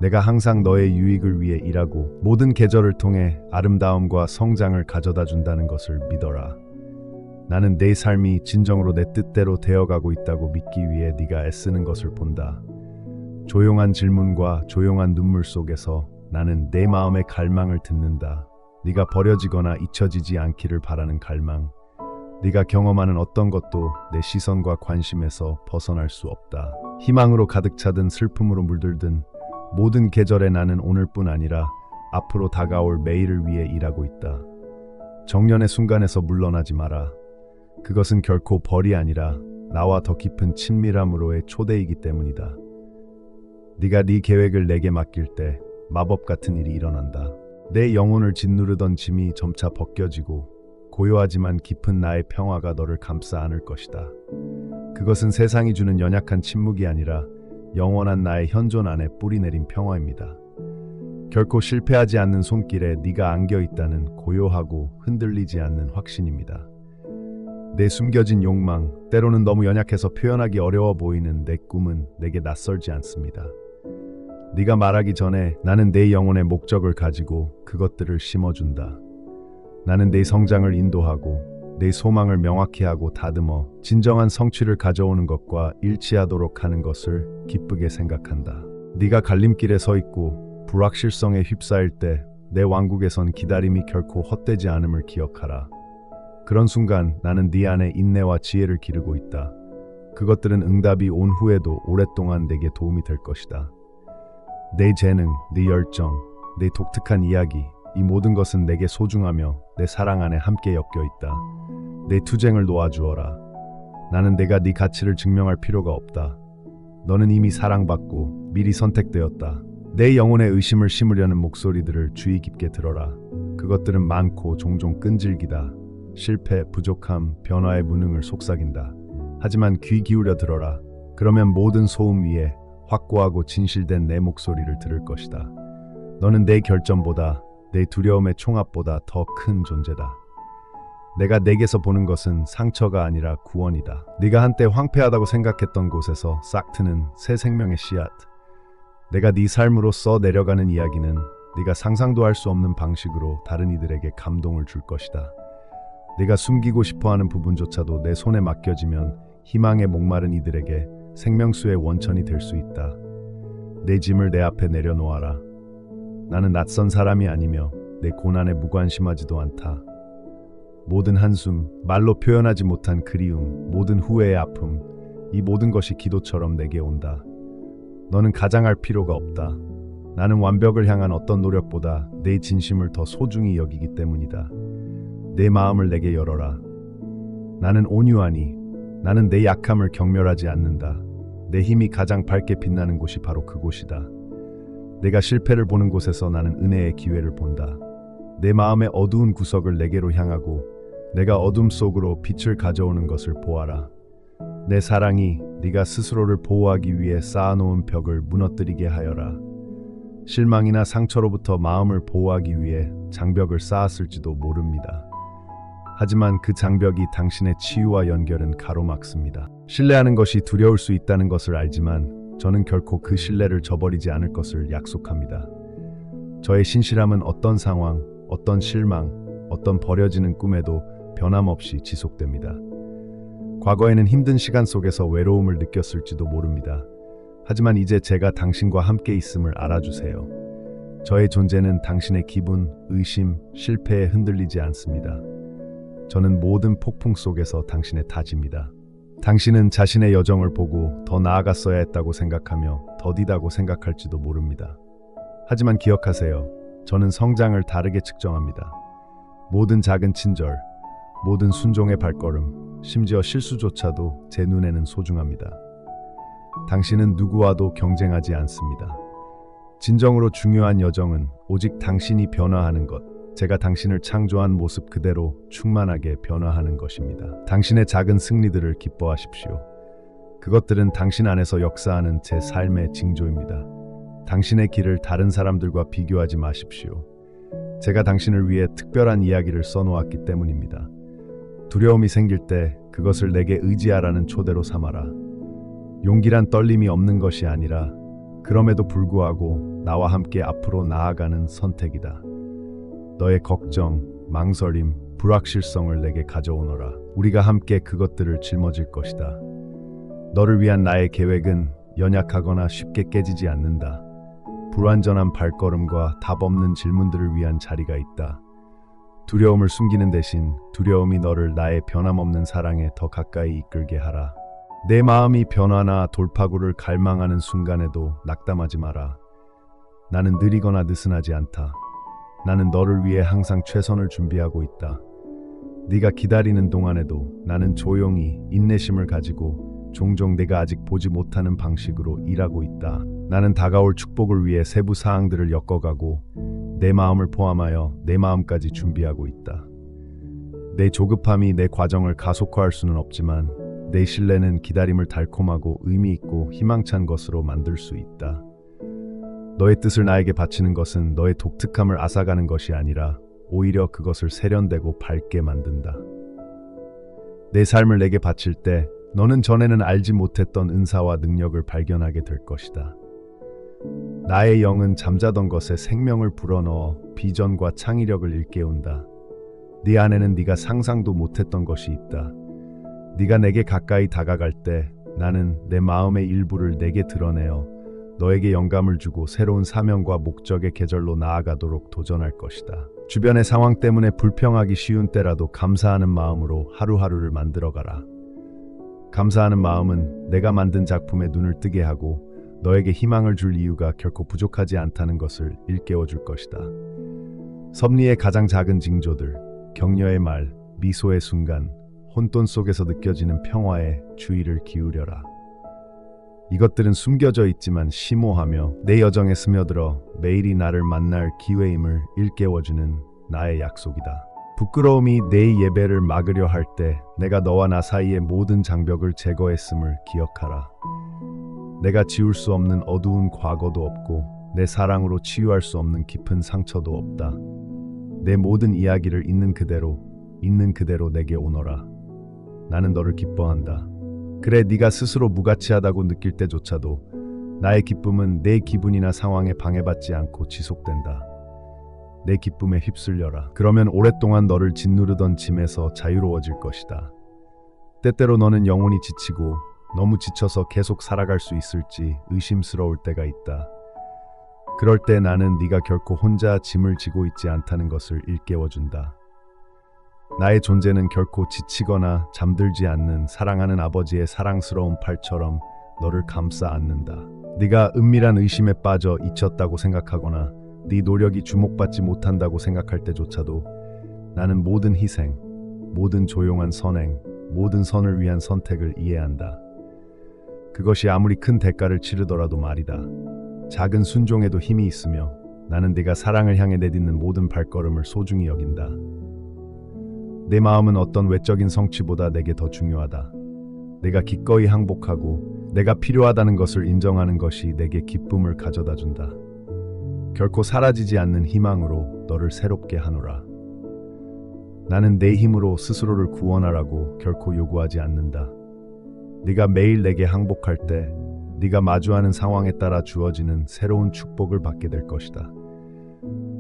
내가 항상 너의 유익을 위해 일하고 모든 계절을 통해 아름다움과 성장을 가져다 준다는 것을 믿어라. 나는 내 삶이 진정으로 내 뜻대로 되어가고 있다고 믿기 위해 네가 애쓰는 것을 본다. 조용한 질문과 조용한 눈물 속에서 나는 내 마음의 갈망을 듣는다. 네가 버려지거나 잊혀지지 않기를 바라는 갈망. 네가 경험하는 어떤 것도 내 시선과 관심에서 벗어날 수 없다. 희망으로 가득 차든 슬픔으로 물들든 모든 계절에 나는 오늘뿐 아니라 앞으로 다가올 매일을 위해 일하고 있다. 정년의 순간에서 물러나지 마라. 그것은 결코 벌이 아니라 나와 더 깊은 친밀함으로의 초대이기 때문이다. 네가 네 계획을 내게 맡길 때 마법 같은 일이 일어난다. 내 영혼을 짓누르던 짐이 점차 벗겨지고 고요하지만 깊은 나의 평화가 너를 감싸 안을 것이다. 그것은 세상이 주는 연약한 침묵이 아니라 영원한 나의 현존 안에 뿌리내린 평화입니다. 결코 실패하지 않는 손길에 네가 안겨있다는 고요하고 흔들리지 않는 확신입니다. 내 숨겨진 욕망, 때로는 너무 연약해서 표현하기 어려워 보이는 내 꿈은 내게 낯설지 않습니다. 네가 말하기 전에 나는 내 영혼의 목적을 가지고 그것들을 심어준다. 나는 내 성장을 인도하고 내 소망을 명확히 하고 다듬어 진정한 성취를 가져오는 것과 일치하도록 하는 것을 기쁘게 생각한다. 네가 갈림길에 서 있고 불확실성에 휩싸일 때 내 왕국에선 기다림이 결코 헛되지 않음을 기억하라. 그런 순간 나는 네 안에 인내와 지혜를 기르고 있다. 그것들은 응답이 온 후에도 오랫동안 내게 도움이 될 것이다. 내 재능, 네 열정, 내 독특한 이야기, 이 모든 것은 내게 소중하며 내 사랑 안에 함께 엮여 있다. 내 투쟁을 놓아주어라. 나는 내가 네 가치를 증명할 필요가 없다. 너는 이미 사랑받고 미리 선택되었다. 내 영혼의 의심을 심으려는 목소리들을 주의 깊게 들어라. 그것들은 많고 종종 끈질기다. 실패, 부족함, 변화의 무능을 속삭인다. 하지만 귀 기울여 들어라. 그러면 모든 소음 위에 확고하고 진실된 내 목소리를 들을 것이다. 너는 내 결점보다, 내 두려움의 총합보다 더 큰 존재다. 내가 내게서 보는 것은 상처가 아니라 구원이다. 네가 한때 황폐하다고 생각했던 곳에서 싹 트는 새 생명의 씨앗. 내가 네 삶으로 써 내려가는 이야기는 네가 상상도 할 수 없는 방식으로 다른 이들에게 감동을 줄 것이다. 네가 숨기고 싶어하는 부분조차도 내 손에 맡겨지면 희망에 목마른 이들에게 생명수의 원천이 될 수 있다. 내 짐을 내 앞에 내려놓아라. 나는 낯선 사람이 아니며 내 고난에 무관심하지도 않다. 모든 한숨, 말로 표현하지 못한 그리움, 모든 후회의 아픔, 이 모든 것이 기도처럼 내게 온다. 너는 가장할 필요가 없다. 나는 완벽을 향한 어떤 노력보다 내 진심을 더 소중히 여기기 때문이다. 내 마음을 내게 열어라. 나는 온유하니, 나는 내 약함을 경멸하지 않는다. 내 힘이 가장 밝게 빛나는 곳이 바로 그곳이다. 내가 실패를 보는 곳에서 나는 은혜의 기회를 본다. 내 마음의 어두운 구석을 내게로 향하고 내가 어둠 속으로 빛을 가져오는 것을 보아라. 내 사랑이 네가 스스로를 보호하기 위해 쌓아놓은 벽을 무너뜨리게 하여라. 실망이나 상처로부터 마음을 보호하기 위해 장벽을 쌓았을지도 모릅니다. 하지만 그 장벽이 당신의 치유와 연결은 가로막습니다. 신뢰하는 것이 두려울 수 있다는 것을 알지만 저는 결코 그 신뢰를 저버리지 않을 것을 약속합니다. 저의 신실함은 어떤 상황, 어떤 실망, 어떤 버려지는 꿈에도 변함없이 지속됩니다. 과거에는 힘든 시간 속에서 외로움을 느꼈을지도 모릅니다. 하지만 이제 제가 당신과 함께 있음을 알아주세요. 저의 존재는 당신의 기분, 의심, 실패에 흔들리지 않습니다. 저는 모든 폭풍 속에서 당신의 타지입니다. 당신은 자신의 여정을 보고 더 나아갔어야 했다고 생각하며 더디다고 생각할지도 모릅니다. 하지만 기억하세요. 저는 성장을 다르게 측정합니다. 모든 작은 친절, 모든 순종의 발걸음, 심지어 실수조차도 제 눈에는 소중합니다. 당신은 누구와도 경쟁하지 않습니다. 진정으로 중요한 여정은 오직 당신이 변화하는 것, 제가 당신을 창조한 모습 그대로 충만하게 변화하는 것입니다. 당신의 작은 승리들을 기뻐하십시오. 그것들은 당신 안에서 역사하는 제 삶의 징조입니다. 당신의 길을 다른 사람들과 비교하지 마십시오. 제가 당신을 위해 특별한 이야기를 써놓았기 때문입니다. 두려움이 생길 때 그것을 내게 의지하라는 초대로 삼아라. 용기란 떨림이 없는 것이 아니라 그럼에도 불구하고 나와 함께 앞으로 나아가는 선택이다. 너의 걱정, 망설임, 불확실성을 내게 가져오너라. 우리가 함께 그것들을 짊어질 것이다. 너를 위한 나의 계획은 연약하거나 쉽게 깨지지 않는다. 불완전한 발걸음과 답 없는 질문들을 위한 자리가 있다. 두려움을 숨기는 대신 두려움이 너를 나의 변함없는 사랑에 더 가까이 이끌게 하라. 내 마음이 변화나 돌파구를 갈망하는 순간에도 낙담하지 마라. 나는 느리거나 느슨하지 않다. 나는 너를 위해 항상 최선을 준비하고 있다. 네가 기다리는 동안에도 나는 조용히 인내심을 가지고 종종 내가 아직 보지 못하는 방식으로 일하고 있다. 나는 다가올 축복을 위해 세부 사항들을 엮어가고 내 마음을 포함하여 내 마음까지 준비하고 있다. 내 조급함이 내 과정을 가속화할 수는 없지만 내 신뢰는 기다림을 달콤하고 의미 있고 희망찬 것으로 만들 수 있다. 너의 뜻을 나에게 바치는 것은 너의 독특함을 앗아가는 것이 아니라 오히려 그것을 세련되고 밝게 만든다. 내 삶을 내게 바칠 때 너는 전에는 알지 못했던 은사와 능력을 발견하게 될 것이다. 나의 영은 잠자던 것에 생명을 불어넣어 비전과 창의력을 일깨운다. 네 안에는 네가 상상도 못했던 것이 있다. 네가 내게 가까이 다가갈 때 나는 내 마음의 일부를 내게 드러내어 너에게 영감을 주고 새로운 사명과 목적의 계절로 나아가도록 도전할 것이다. 주변의 상황 때문에 불평하기 쉬운 때라도 감사하는 마음으로 하루하루를 만들어가라. 감사하는 마음은 내가 만든 작품에 눈을 뜨게 하고 너에게 희망을 줄 이유가 결코 부족하지 않다는 것을 일깨워 줄 것이다. 섭리의 가장 작은 징조들, 격려의 말, 미소의 순간, 혼돈 속에서 느껴지는 평화에 주의를 기울여라. 이것들은 숨겨져 있지만 심오하며 내 여정에 스며들어 매일이 나를 만날 기회임을 일깨워주는 나의 약속이다. 부끄러움이 내 예배를 막으려 할 때 내가 너와 나 사이의 모든 장벽을 제거했음을 기억하라. 내가 지울 수 없는 어두운 과거도 없고 내 사랑으로 치유할 수 없는 깊은 상처도 없다. 내 모든 이야기를 있는 그대로 내게 오너라. 나는 너를 기뻐한다. 그래, 네가 스스로 무가치하다고 느낄 때조차도 나의 기쁨은 내 기분이나 상황에 방해받지 않고 지속된다. 내 기쁨에 휩쓸려라. 그러면 오랫동안 너를 짓누르던 짐에서 자유로워질 것이다. 때때로 너는 영혼이 지치고 너무 지쳐서 계속 살아갈 수 있을지 의심스러울 때가 있다. 그럴 때 나는 네가 결코 혼자 짐을 지고 있지 않다는 것을 일깨워준다. 나의 존재는 결코 지치거나 잠들지 않는 사랑하는 아버지의 사랑스러운 팔처럼 너를 감싸 안는다. 네가 은밀한 의심에 빠져 잊혔다고 생각하거나 네 노력이 주목받지 못한다고 생각할 때조차도 나는 모든 희생, 모든 조용한 선행, 모든 선을 위한 선택을 이해한다. 그것이 아무리 큰 대가를 치르더라도 말이다. 작은 순종에도 힘이 있으며 나는 네가 사랑을 향해 내딛는 모든 발걸음을 소중히 여긴다. 내 마음은 어떤 외적인 성취보다 내게 더 중요하다. 내가 기꺼이 항복하고 내가 필요하다는 것을 인정하는 것이 내게 기쁨을 가져다 준다. 결코 사라지지 않는 희망으로 너를 새롭게 하노라. 나는 내 힘으로 스스로를 구원하라고 결코 요구하지 않는다. 네가 매일 내게 항복할 때 네가 마주하는 상황에 따라 주어지는 새로운 축복을 받게 될 것이다.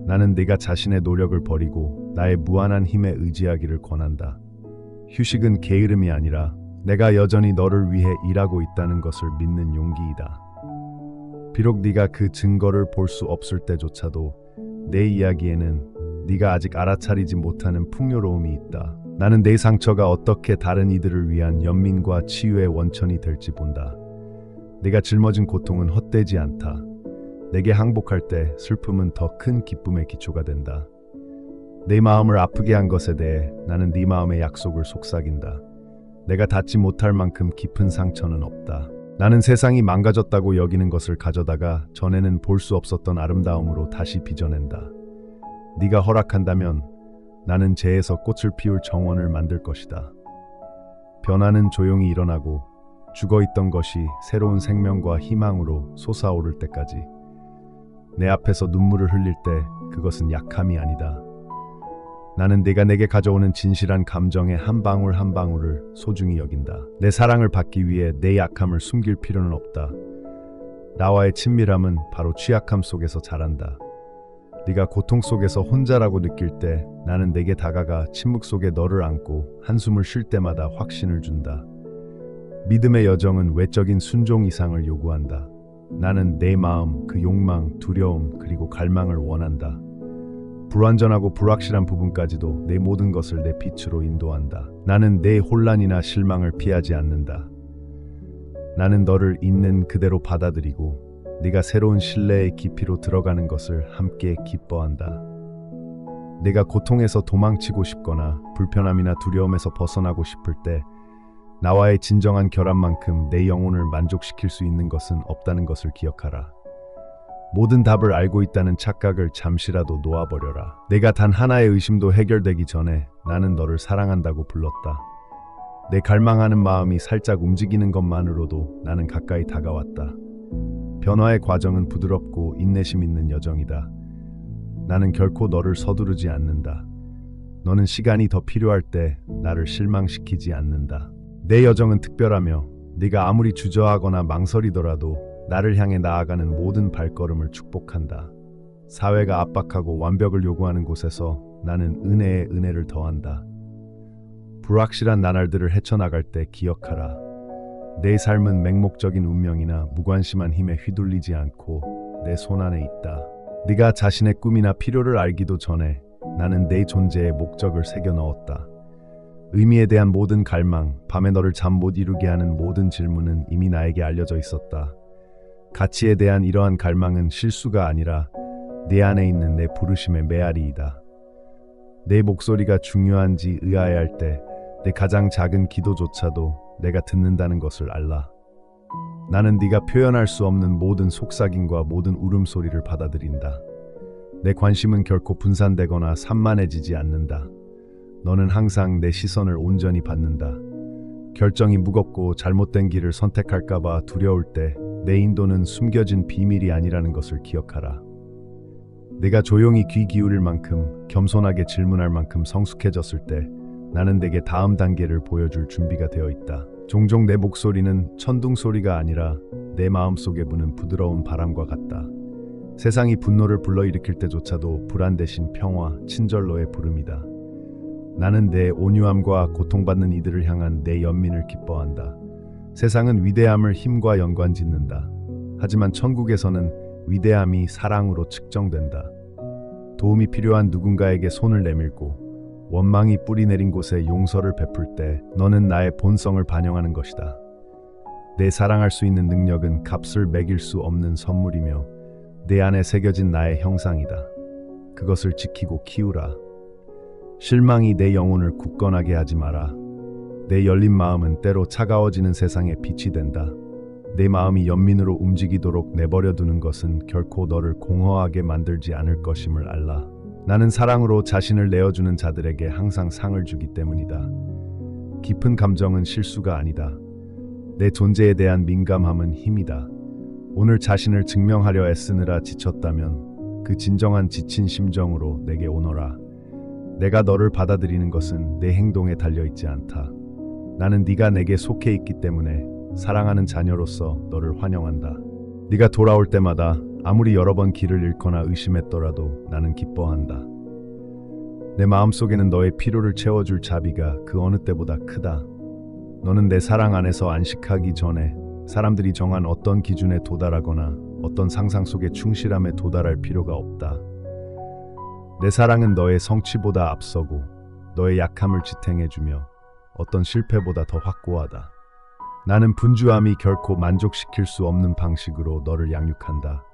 나는 네가 자신의 노력을 버리고 나의 무한한 힘에 의지하기를 권한다. 휴식은 게으름이 아니라 내가 여전히 너를 위해 일하고 있다는 것을 믿는 용기이다. 비록 네가 그 증거를 볼 수 없을 때조차도 내 이야기에는 네가 아직 알아차리지 못하는 풍요로움이 있다. 나는 내 상처가 어떻게 다른 이들을 위한 연민과 치유의 원천이 될지 본다. 네가 짊어진 고통은 헛되지 않다. 내게 항복할 때 슬픔은 더 큰 기쁨의 기초가 된다. 내 마음을 아프게 한 것에 대해 나는 네 마음의 약속을 속삭인다. 내가 닿지 못할 만큼 깊은 상처는 없다. 나는 세상이 망가졌다고 여기는 것을 가져다가 전에는 볼 수 없었던 아름다움으로 다시 빚어낸다. 네가 허락한다면 나는 재에서 꽃을 피울 정원을 만들 것이다. 변화는 조용히 일어나고 죽어있던 것이 새로운 생명과 희망으로 솟아오를 때까지. 내 앞에서 눈물을 흘릴 때 그것은 약함이 아니다. 나는 네가 내게 가져오는 진실한 감정의 한 방울 한 방울을 소중히 여긴다. 내 사랑을 받기 위해 내 약함을 숨길 필요는 없다. 나와의 친밀함은 바로 취약함 속에서 자란다. 네가 고통 속에서 혼자라고 느낄 때 나는 내게 다가가 침묵 속에 너를 안고 한숨을 쉴 때마다 확신을 준다. 믿음의 여정은 외적인 순종 이상을 요구한다. 나는 내 마음, 그 욕망, 두려움, 그리고 갈망을 원한다. 불완전하고 불확실한 부분까지도 내 모든 것을 내 빛으로 인도한다. 나는 내 혼란이나 실망을 피하지 않는다. 나는 너를 있는 그대로 받아들이고 네가 새로운 신뢰의 깊이로 들어가는 것을 함께 기뻐한다. 내가 고통에서 도망치고 싶거나 불편함이나 두려움에서 벗어나고 싶을 때 나와의 진정한 결합만큼 내 영혼을 만족시킬 수 있는 것은 없다는 것을 기억하라. 모든 답을 알고 있다는 착각을 잠시라도 놓아버려라. 내가 단 하나의 의심도 해결되기 전에 나는 너를 사랑한다고 불렀다. 내 갈망하는 마음이 살짝 움직이는 것만으로도 나는 가까이 다가왔다. 변화의 과정은 부드럽고 인내심 있는 여정이다. 나는 결코 너를 서두르지 않는다. 너는 시간이 더 필요할 때 나를 실망시키지 않는다. 내 여정은 특별하며 네가 아무리 주저하거나 망설이더라도 나를 향해 나아가는 모든 발걸음을 축복한다. 사회가 압박하고 완벽을 요구하는 곳에서 나는 은혜에 은혜를 더한다. 불확실한 나날들을 헤쳐나갈 때 기억하라. 내 삶은 맹목적인 운명이나 무관심한 힘에 휘둘리지 않고 내 손안에 있다. 네가 자신의 꿈이나 필요를 알기도 전에 나는 내 존재의 목적을 새겨 넣었다. 의미에 대한 모든 갈망, 밤에 너를 잠 못 이루게 하는 모든 질문은 이미 나에게 알려져 있었다. 가치에 대한 이러한 갈망은 실수가 아니라 내 안에 있는 내 부르심의 메아리이다. 내 목소리가 중요한지 의아해할 때 내 가장 작은 기도조차도 내가 듣는다는 것을 알라. 나는 네가 표현할 수 없는 모든 속삭임과 모든 울음소리를 받아들인다. 내 관심은 결코 분산되거나 산만해지지 않는다. 너는 항상 내 시선을 온전히 받는다. 결정이 무겁고 잘못된 길을 선택할까봐 두려울 때 내 인도는 숨겨진 비밀이 아니라는 것을 기억하라. 내가 조용히 귀 기울일 만큼, 겸손하게 질문할 만큼 성숙해졌을 때 나는 내게 다음 단계를 보여줄 준비가 되어 있다. 종종 내 목소리는 천둥 소리가 아니라 내 마음속에 부는 부드러운 바람과 같다. 세상이 분노를 불러일으킬 때조차도 불안 대신 평화, 친절로의 부름이다. 나는 내 온유함과 고통받는 이들을 향한 내 연민을 기뻐한다. 세상은 위대함을 힘과 연관짓는다. 하지만 천국에서는 위대함이 사랑으로 측정된다. 도움이 필요한 누군가에게 손을 내밀고 원망이 뿌리 내린 곳에 용서를 베풀 때 너는 나의 본성을 반영하는 것이다. 내 사랑할 수 있는 능력은 값을 매길 수 없는 선물이며 내 안에 새겨진 나의 형상이다. 그것을 지키고 키우라. 실망이 내 영혼을 굳건하게 하지 마라. 내 열린 마음은 때로 차가워지는 세상에 빛이 된다. 내 마음이 연민으로 움직이도록 내버려 두는 것은 결코 너를 공허하게 만들지 않을 것임을 알라. 나는 사랑으로 자신을 내어주는 자들에게 항상 상을 주기 때문이다. 깊은 감정은 실수가 아니다. 내 존재에 대한 민감함은 힘이다. 오늘 자신을 증명하려 애쓰느라 지쳤다면 그 진정한 지친 심정으로 내게 오너라. 내가 너를 받아들이는 것은 내 행동에 달려있지 않다. 나는 네가 내게 속해 있기 때문에 사랑하는 자녀로서 너를 환영한다. 네가 돌아올 때마다 아무리 여러 번 길을 잃거나 의심했더라도 나는 기뻐한다. 내 마음속에는 너의 필요를 채워줄 자비가 그 어느 때보다 크다. 너는 내 사랑 안에서 안식하기 전에 사람들이 정한 어떤 기준에 도달하거나 어떤 상상 속의 충실함에 도달할 필요가 없다. 내 사랑은 너의 성취보다 앞서고 너의 약함을 지탱해주며 어떤 실패보다 더 확고하다. 나는 분주함이 결코 만족시킬 수 없는 방식으로 너를 양육한다.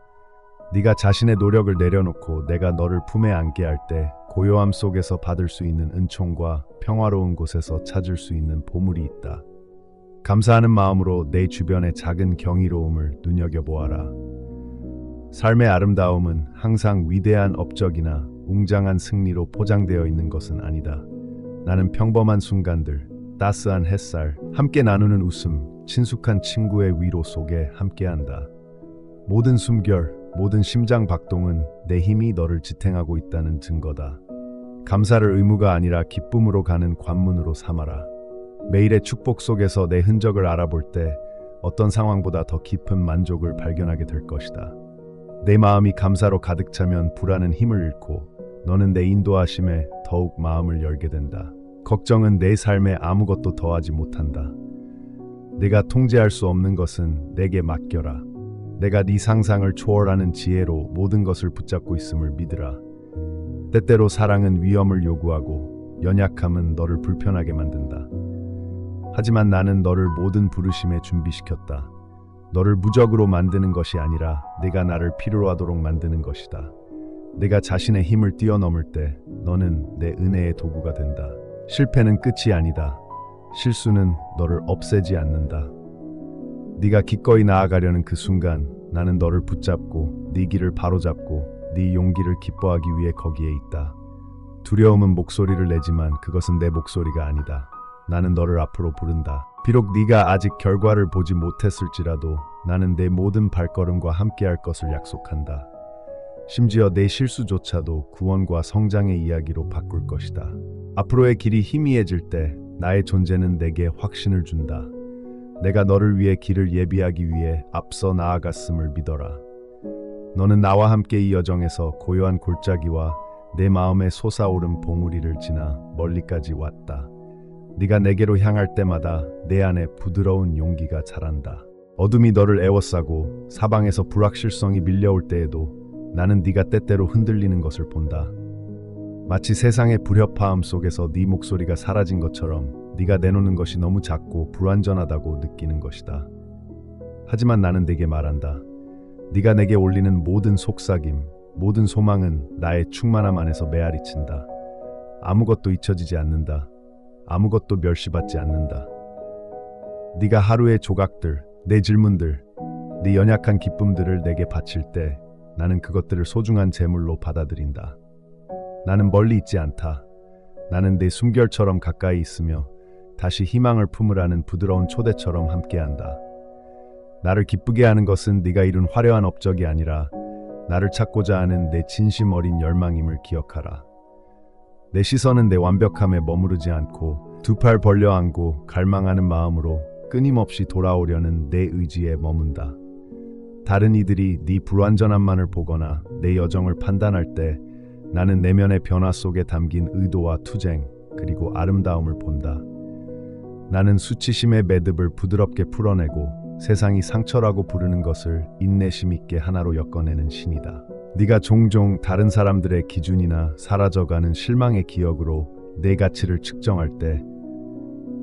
네가 자신의 노력을 내려놓고 내가 너를 품에 안게 할 때 고요함 속에서 받을 수 있는 은총과 평화로운 곳에서 찾을 수 있는 보물이 있다. 감사하는 마음으로 내 주변의 작은 경이로움을 눈여겨보아라. 삶의 아름다움은 항상 위대한 업적이나 웅장한 승리로 포장되어 있는 것은 아니다. 나는 평범한 순간들, 따스한 햇살, 함께 나누는 웃음, 친숙한 친구의 위로 속에 함께한다. 모든 숨결, 모든 심장 박동은 내 힘이 너를 지탱하고 있다는 증거다. 감사를 의무가 아니라 기쁨으로 가는 관문으로 삼아라. 매일의 축복 속에서 내 흔적을 알아볼 때 어떤 상황보다 더 깊은 만족을 발견하게 될 것이다. 내 마음이 감사로 가득 차면 불안은 힘을 잃고 너는 내 인도하심에 더욱 마음을 열게 된다. 걱정은 내 삶에 아무것도 더하지 못한다. 내가 통제할 수 없는 것은 내게 맡겨라. 내가 네 상상을 초월하는 지혜로 모든 것을 붙잡고 있음을 믿으라. 때때로 사랑은 위험을 요구하고 연약함은 너를 불편하게 만든다. 하지만 나는 너를 모든 부르심에 준비시켰다. 너를 무적으로 만드는 것이 아니라 내가 나를 필요로 하도록 만드는 것이다. 내가 자신의 힘을 뛰어넘을 때 너는 내 은혜의 도구가 된다. 실패는 끝이 아니다. 실수는 너를 없애지 않는다. 네가 기꺼이 나아가려는 그 순간 나는 너를 붙잡고 네 길을 바로잡고 네 용기를 기뻐하기 위해 거기에 있다. 두려움은 목소리를 내지만 그것은 내 목소리가 아니다. 나는 너를 앞으로 부른다. 비록 네가 아직 결과를 보지 못했을지라도 나는 내 모든 발걸음과 함께할 것을 약속한다. 심지어 내 실수조차도 구원과 성장의 이야기로 바꿀 것이다. 앞으로의 길이 희미해질 때 나의 존재는 내게 확신을 준다. 내가 너를 위해 길을 예비하기 위해 앞서 나아갔음을 믿어라. 너는 나와 함께 이 여정에서 고요한 골짜기와 내 마음에 솟아오른 봉우리를 지나 멀리까지 왔다. 네가 내게로 향할 때마다 내 안에 부드러운 용기가 자란다. 어둠이 너를 에워싸고 사방에서 불확실성이 밀려올 때에도 나는 네가 때때로 흔들리는 것을 본다. 마치 세상의 불협화음 속에서 네 목소리가 사라진 것처럼 네가 내놓는 것이 너무 작고 불완전하다고 느끼는 것이다. 하지만 나는 네게 말한다. 네가 내게 올리는 모든 속삭임, 모든 소망은 나의 충만함 안에서 메아리친다. 아무것도 잊혀지지 않는다. 아무것도 멸시받지 않는다. 네가 하루의 조각들, 내 질문들, 네 연약한 기쁨들을 내게 바칠 때 나는 그것들을 소중한 제물로 받아들인다. 나는 멀리 있지 않다. 나는 내 숨결처럼 가까이 있으며 다시 희망을 품으라는 부드러운 초대처럼 함께한다. 나를 기쁘게 하는 것은 네가 이룬 화려한 업적이 아니라 나를 찾고자 하는 내 진심 어린 열망임을 기억하라. 내 시선은 내 완벽함에 머무르지 않고 두 팔 벌려 안고 갈망하는 마음으로 끊임없이 돌아오려는 내 의지에 머문다. 다른 이들이 네 불완전함만을 보거나 내 여정을 판단할 때 나는 내면의 변화 속에 담긴 의도와 투쟁 그리고 아름다움을 본다. 나는 수치심의 매듭을 부드럽게 풀어내고 세상이 상처라고 부르는 것을 인내심 있게 하나로 엮어내는 신이다. 네가 종종 다른 사람들의 기준이나 사라져가는 실망의 기억으로 내 가치를 측정할 때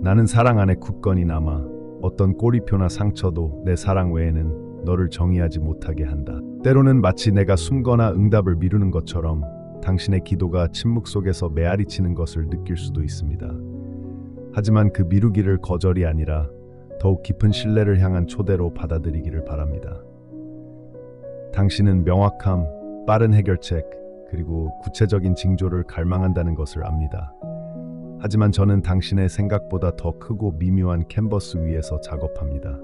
나는 사랑 안에 굳건히 남아 어떤 꼬리표나 상처도 내 사랑 외에는 너를 정의하지 못하게 한다. 때로는 마치 내가 숨거나 응답을 미루는 것처럼 당신의 기도가 침묵 속에서 메아리치는 것을 느낄 수도 있습니다. 하지만 그 미루기를 거절이 아니라 더욱 깊은 신뢰를 향한 초대로 받아들이기를 바랍니다. 당신은 명확함, 빠른 해결책, 그리고 구체적인 징조를 갈망한다는 것을 압니다. 하지만 저는 당신의 생각보다 더 크고 미묘한 캔버스 위에서 작업합니다.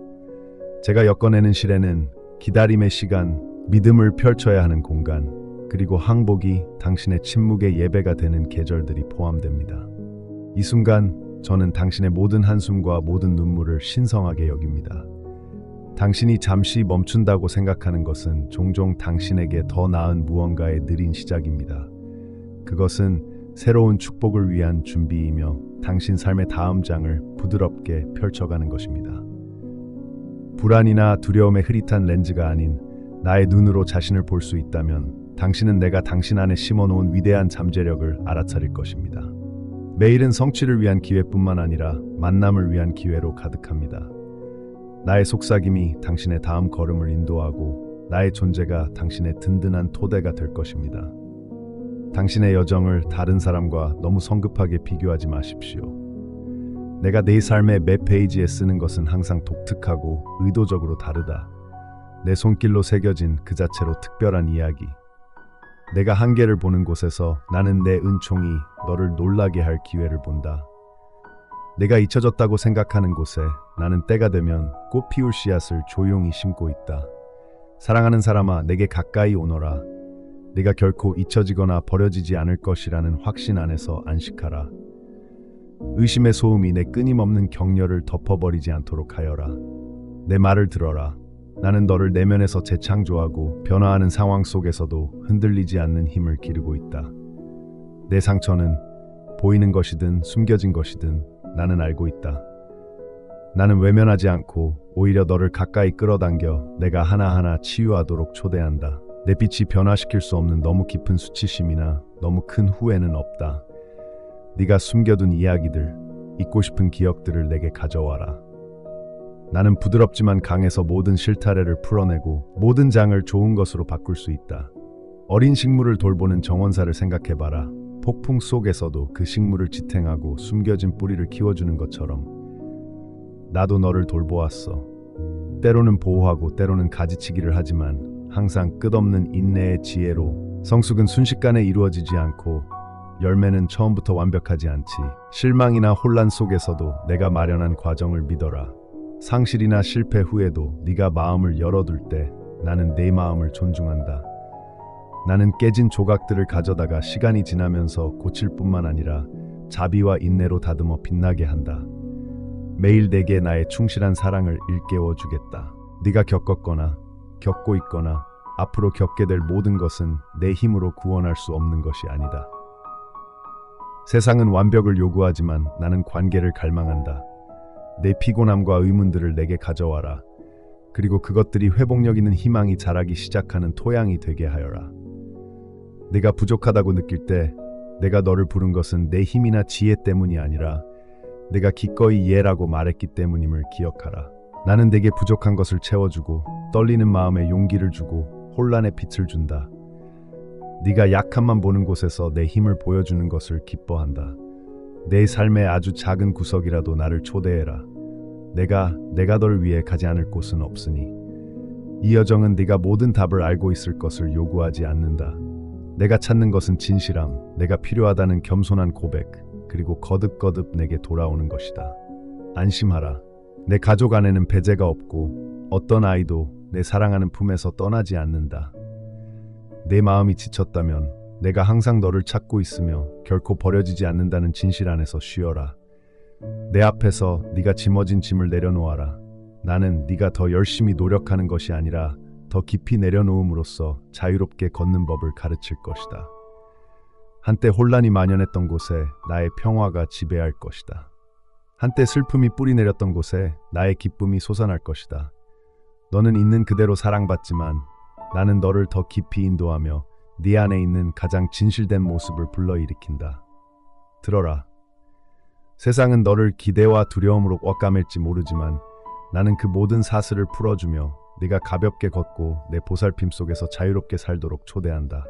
제가 엮어내는 시련은 기다림의 시간, 믿음을 펼쳐야 하는 공간, 그리고 항복이 당신의 침묵의 예배가 되는 계절들이 포함됩니다. 이 순간 저는 당신의 모든 한숨과 모든 눈물을 신성하게 여깁니다. 당신이 잠시 멈춘다고 생각하는 것은 종종 당신에게 더 나은 무언가의 느린 시작입니다. 그것은 새로운 축복을 위한 준비이며 당신 삶의 다음 장을 부드럽게 펼쳐가는 것입니다. 불안이나 두려움의 흐릿한 렌즈가 아닌 나의 눈으로 자신을 볼 수 있다면 당신은 내가 당신 안에 심어놓은 위대한 잠재력을 알아차릴 것입니다. 매일은 성취를 위한 기회뿐만 아니라 만남을 위한 기회로 가득합니다. 나의 속삭임이 당신의 다음 걸음을 인도하고 나의 존재가 당신의 든든한 토대가 될 것입니다. 당신의 여정을 다른 사람과 너무 성급하게 비교하지 마십시오. 내가 내 삶의 매 페이지에 쓰는 것은 항상 독특하고 의도적으로 다르다. 내 손길로 새겨진 그 자체로 특별한 이야기. 내가 한계를 보는 곳에서 나는 내 은총이 너를 놀라게 할 기회를 본다. 내가 잊혀졌다고 생각하는 곳에 나는 때가 되면 꽃 피울 씨앗을 조용히 심고 있다. 사랑하는 사람아, 내게 가까이 오너라. 네가 결코 잊혀지거나 버려지지 않을 것이라는 확신 안에서 안식하라. 의심의 소음이 내 끊임없는 격려를 덮어버리지 않도록 하여라. 내 말을 들어라. 나는 너를 내면에서 재창조하고 변화하는 상황 속에서도 흔들리지 않는 힘을 기르고 있다. 내 상처는 보이는 것이든 숨겨진 것이든 나는 알고 있다. 나는 외면하지 않고 오히려 너를 가까이 끌어당겨 내가 하나하나 치유하도록 초대한다. 내 빛이 변화시킬 수 없는 너무 깊은 수치심이나 너무 큰 후회는 없다. 네가 숨겨둔 이야기들, 잊고 싶은 기억들을 내게 가져와라. 나는 부드럽지만 강해서 모든 실타래를 풀어내고 모든 장을 좋은 것으로 바꿀 수 있다. 어린 식물을 돌보는 정원사를 생각해봐라. 폭풍 속에서도 그 식물을 지탱하고 숨겨진 뿌리를 키워주는 것처럼 나도 너를 돌보았어. 때로는 보호하고 때로는 가지치기를 하지만 항상 끝없는 인내의 지혜로. 성숙은 순식간에 이루어지지 않고 열매는 처음부터 완벽하지 않지. 실망이나 혼란 속에서도 내가 마련한 과정을 믿어라. 상실이나 실패 후에도 네가 마음을 열어둘 때 나는 내 마음을 존중한다. 나는 깨진 조각들을 가져다가 시간이 지나면서 고칠 뿐만 아니라 자비와 인내로 다듬어 빛나게 한다. 매일 내게 나의 충실한 사랑을 일깨워 주겠다. 네가 겪었거나 겪고 있거나 앞으로 겪게 될 모든 것은 내 힘으로 구원할 수 없는 것이 아니다. 세상은 완벽을 요구하지만 나는 관계를 갈망한다. 내 피곤함과 의문들을 내게 가져와라. 그리고 그것들이 회복력 있는 희망이 자라기 시작하는 토양이 되게 하여라. 내가 부족하다고 느낄 때 내가 너를 부른 것은 내 힘이나 지혜 때문이 아니라 내가 기꺼이 예라고 말했기 때문임을 기억하라. 나는 내게 부족한 것을 채워주고 떨리는 마음에 용기를 주고 혼란에 빛을 준다. 네가 약함만 보는 곳에서 내 힘을 보여주는 것을 기뻐한다. 내 삶의 아주 작은 구석이라도 나를 초대해라. 내가 너를 위해 가지 않을 곳은 없으니 이 여정은 네가 모든 답을 알고 있을 것을 요구하지 않는다. 내가 찾는 것은 진실함, 내가 필요하다는 겸손한 고백, 그리고 거듭거듭 내게 돌아오는 것이다. 안심하라. 내 가족 안에는 배제가 없고 어떤 아이도 내 사랑하는 품에서 떠나지 않는다. 내 마음이 지쳤다면 내가 항상 너를 찾고 있으며 결코 버려지지 않는다는 진실 안에서 쉬어라. 내 앞에서 네가 짊어진 짐을 내려놓아라. 나는 네가 더 열심히 노력하는 것이 아니라 더 깊이 내려놓음으로써 자유롭게 걷는 법을 가르칠 것이다. 한때 혼란이 만연했던 곳에 나의 평화가 지배할 것이다. 한때 슬픔이 뿌리내렸던 곳에 나의 기쁨이 솟아날 것이다. 너는 있는 그대로 사랑받지만 나는 너를 더 깊이 인도하며 네 안에 있는 가장 진실된 모습을 불러일으킨다. 들어라. 세상은 너를 기대와 두려움으로 엇감을지 모르지만 나는 그 모든 사슬을 풀어주며 네가 가볍게 걷고 내 보살핌 속에서 자유롭게 살도록 초대한다.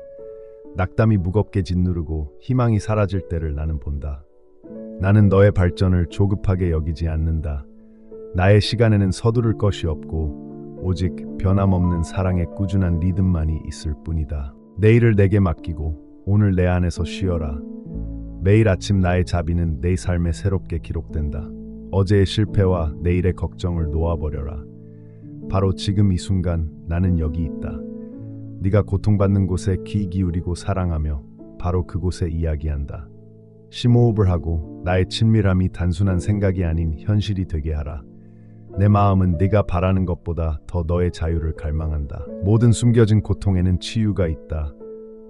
낙담이 무겁게 짓누르고 희망이 사라질 때를 나는 본다. 나는 너의 발전을 조급하게 여기지 않는다. 나의 시간에는 서두를 것이 없고 오직 변함없는 사랑의 꾸준한 리듬만이 있을 뿐이다. 내일을 내게 맡기고 오늘 내 안에서 쉬어라. 매일 아침 나의 자비는 내 삶에 새롭게 기록된다. 어제의 실패와 내일의 걱정을 놓아버려라. 바로 지금 이 순간 나는 여기 있다. 네가 고통받는 곳에 귀 기울이고 사랑하며 바로 그곳에 이야기한다. 심호흡을 하고 나의 친밀함이 단순한 생각이 아닌 현실이 되게 하라. 내 마음은 네가 바라는 것보다 더 너의 자유를 갈망한다. 모든 숨겨진 고통에는 치유가 있다.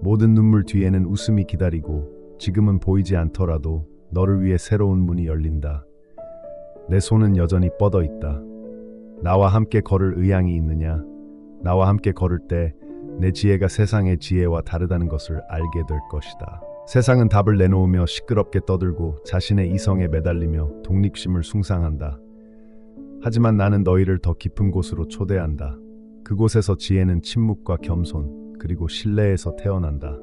모든 눈물 뒤에는 웃음이 기다리고 지금은 보이지 않더라도 너를 위해 새로운 문이 열린다. 내 손은 여전히 뻗어 있다. 나와 함께 걸을 의향이 있느냐? 나와 함께 걸을 때 내 지혜가 세상의 지혜와 다르다는 것을 알게 될 것이다. 세상은 답을 내놓으며 시끄럽게 떠들고 자신의 이성에 매달리며 독립심을 숭상한다. 하지만 나는 너희를 더 깊은 곳으로 초대한다. 그곳에서 지혜는 침묵과 겸손 그리고 신뢰에서 태어난다.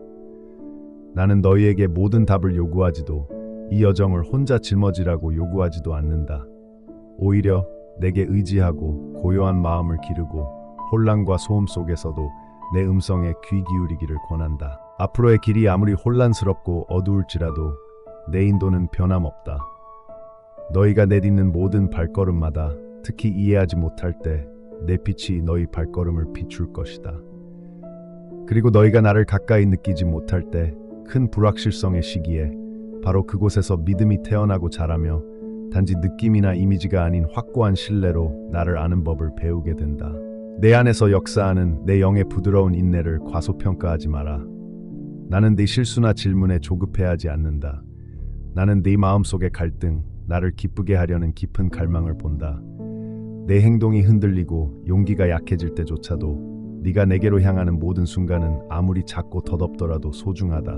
나는 너희에게 모든 답을 요구하지도 이 여정을 혼자 짊어지라고 요구하지도 않는다. 오히려 내게 의지하고 고요한 마음을 기르고 혼란과 소음 속에서도 내 음성에 귀 기울이기를 권한다. 앞으로의 길이 아무리 혼란스럽고 어두울지라도 내 인도는 변함없다. 너희가 내딛는 모든 발걸음마다 특히 이해하지 못할 때 내 빛이 너희 발걸음을 비출 것이다. 그리고 너희가 나를 가까이 느끼지 못할 때 큰 불확실성의 시기에 바로 그곳에서 믿음이 태어나고 자라며 단지 느낌이나 이미지가 아닌 확고한 신뢰로 나를 아는 법을 배우게 된다. 내 안에서 역사하는 내 영의 부드러운 인내를 과소평가하지 마라. 나는 네 실수나 질문에 조급해하지 않는다. 나는 네 마음속의 갈등, 나를 기쁘게 하려는 깊은 갈망을 본다. 내 행동이 흔들리고 용기가 약해질 때조차도 네가 내게로 향하는 모든 순간은 아무리 작고 덧없더라도 소중하다.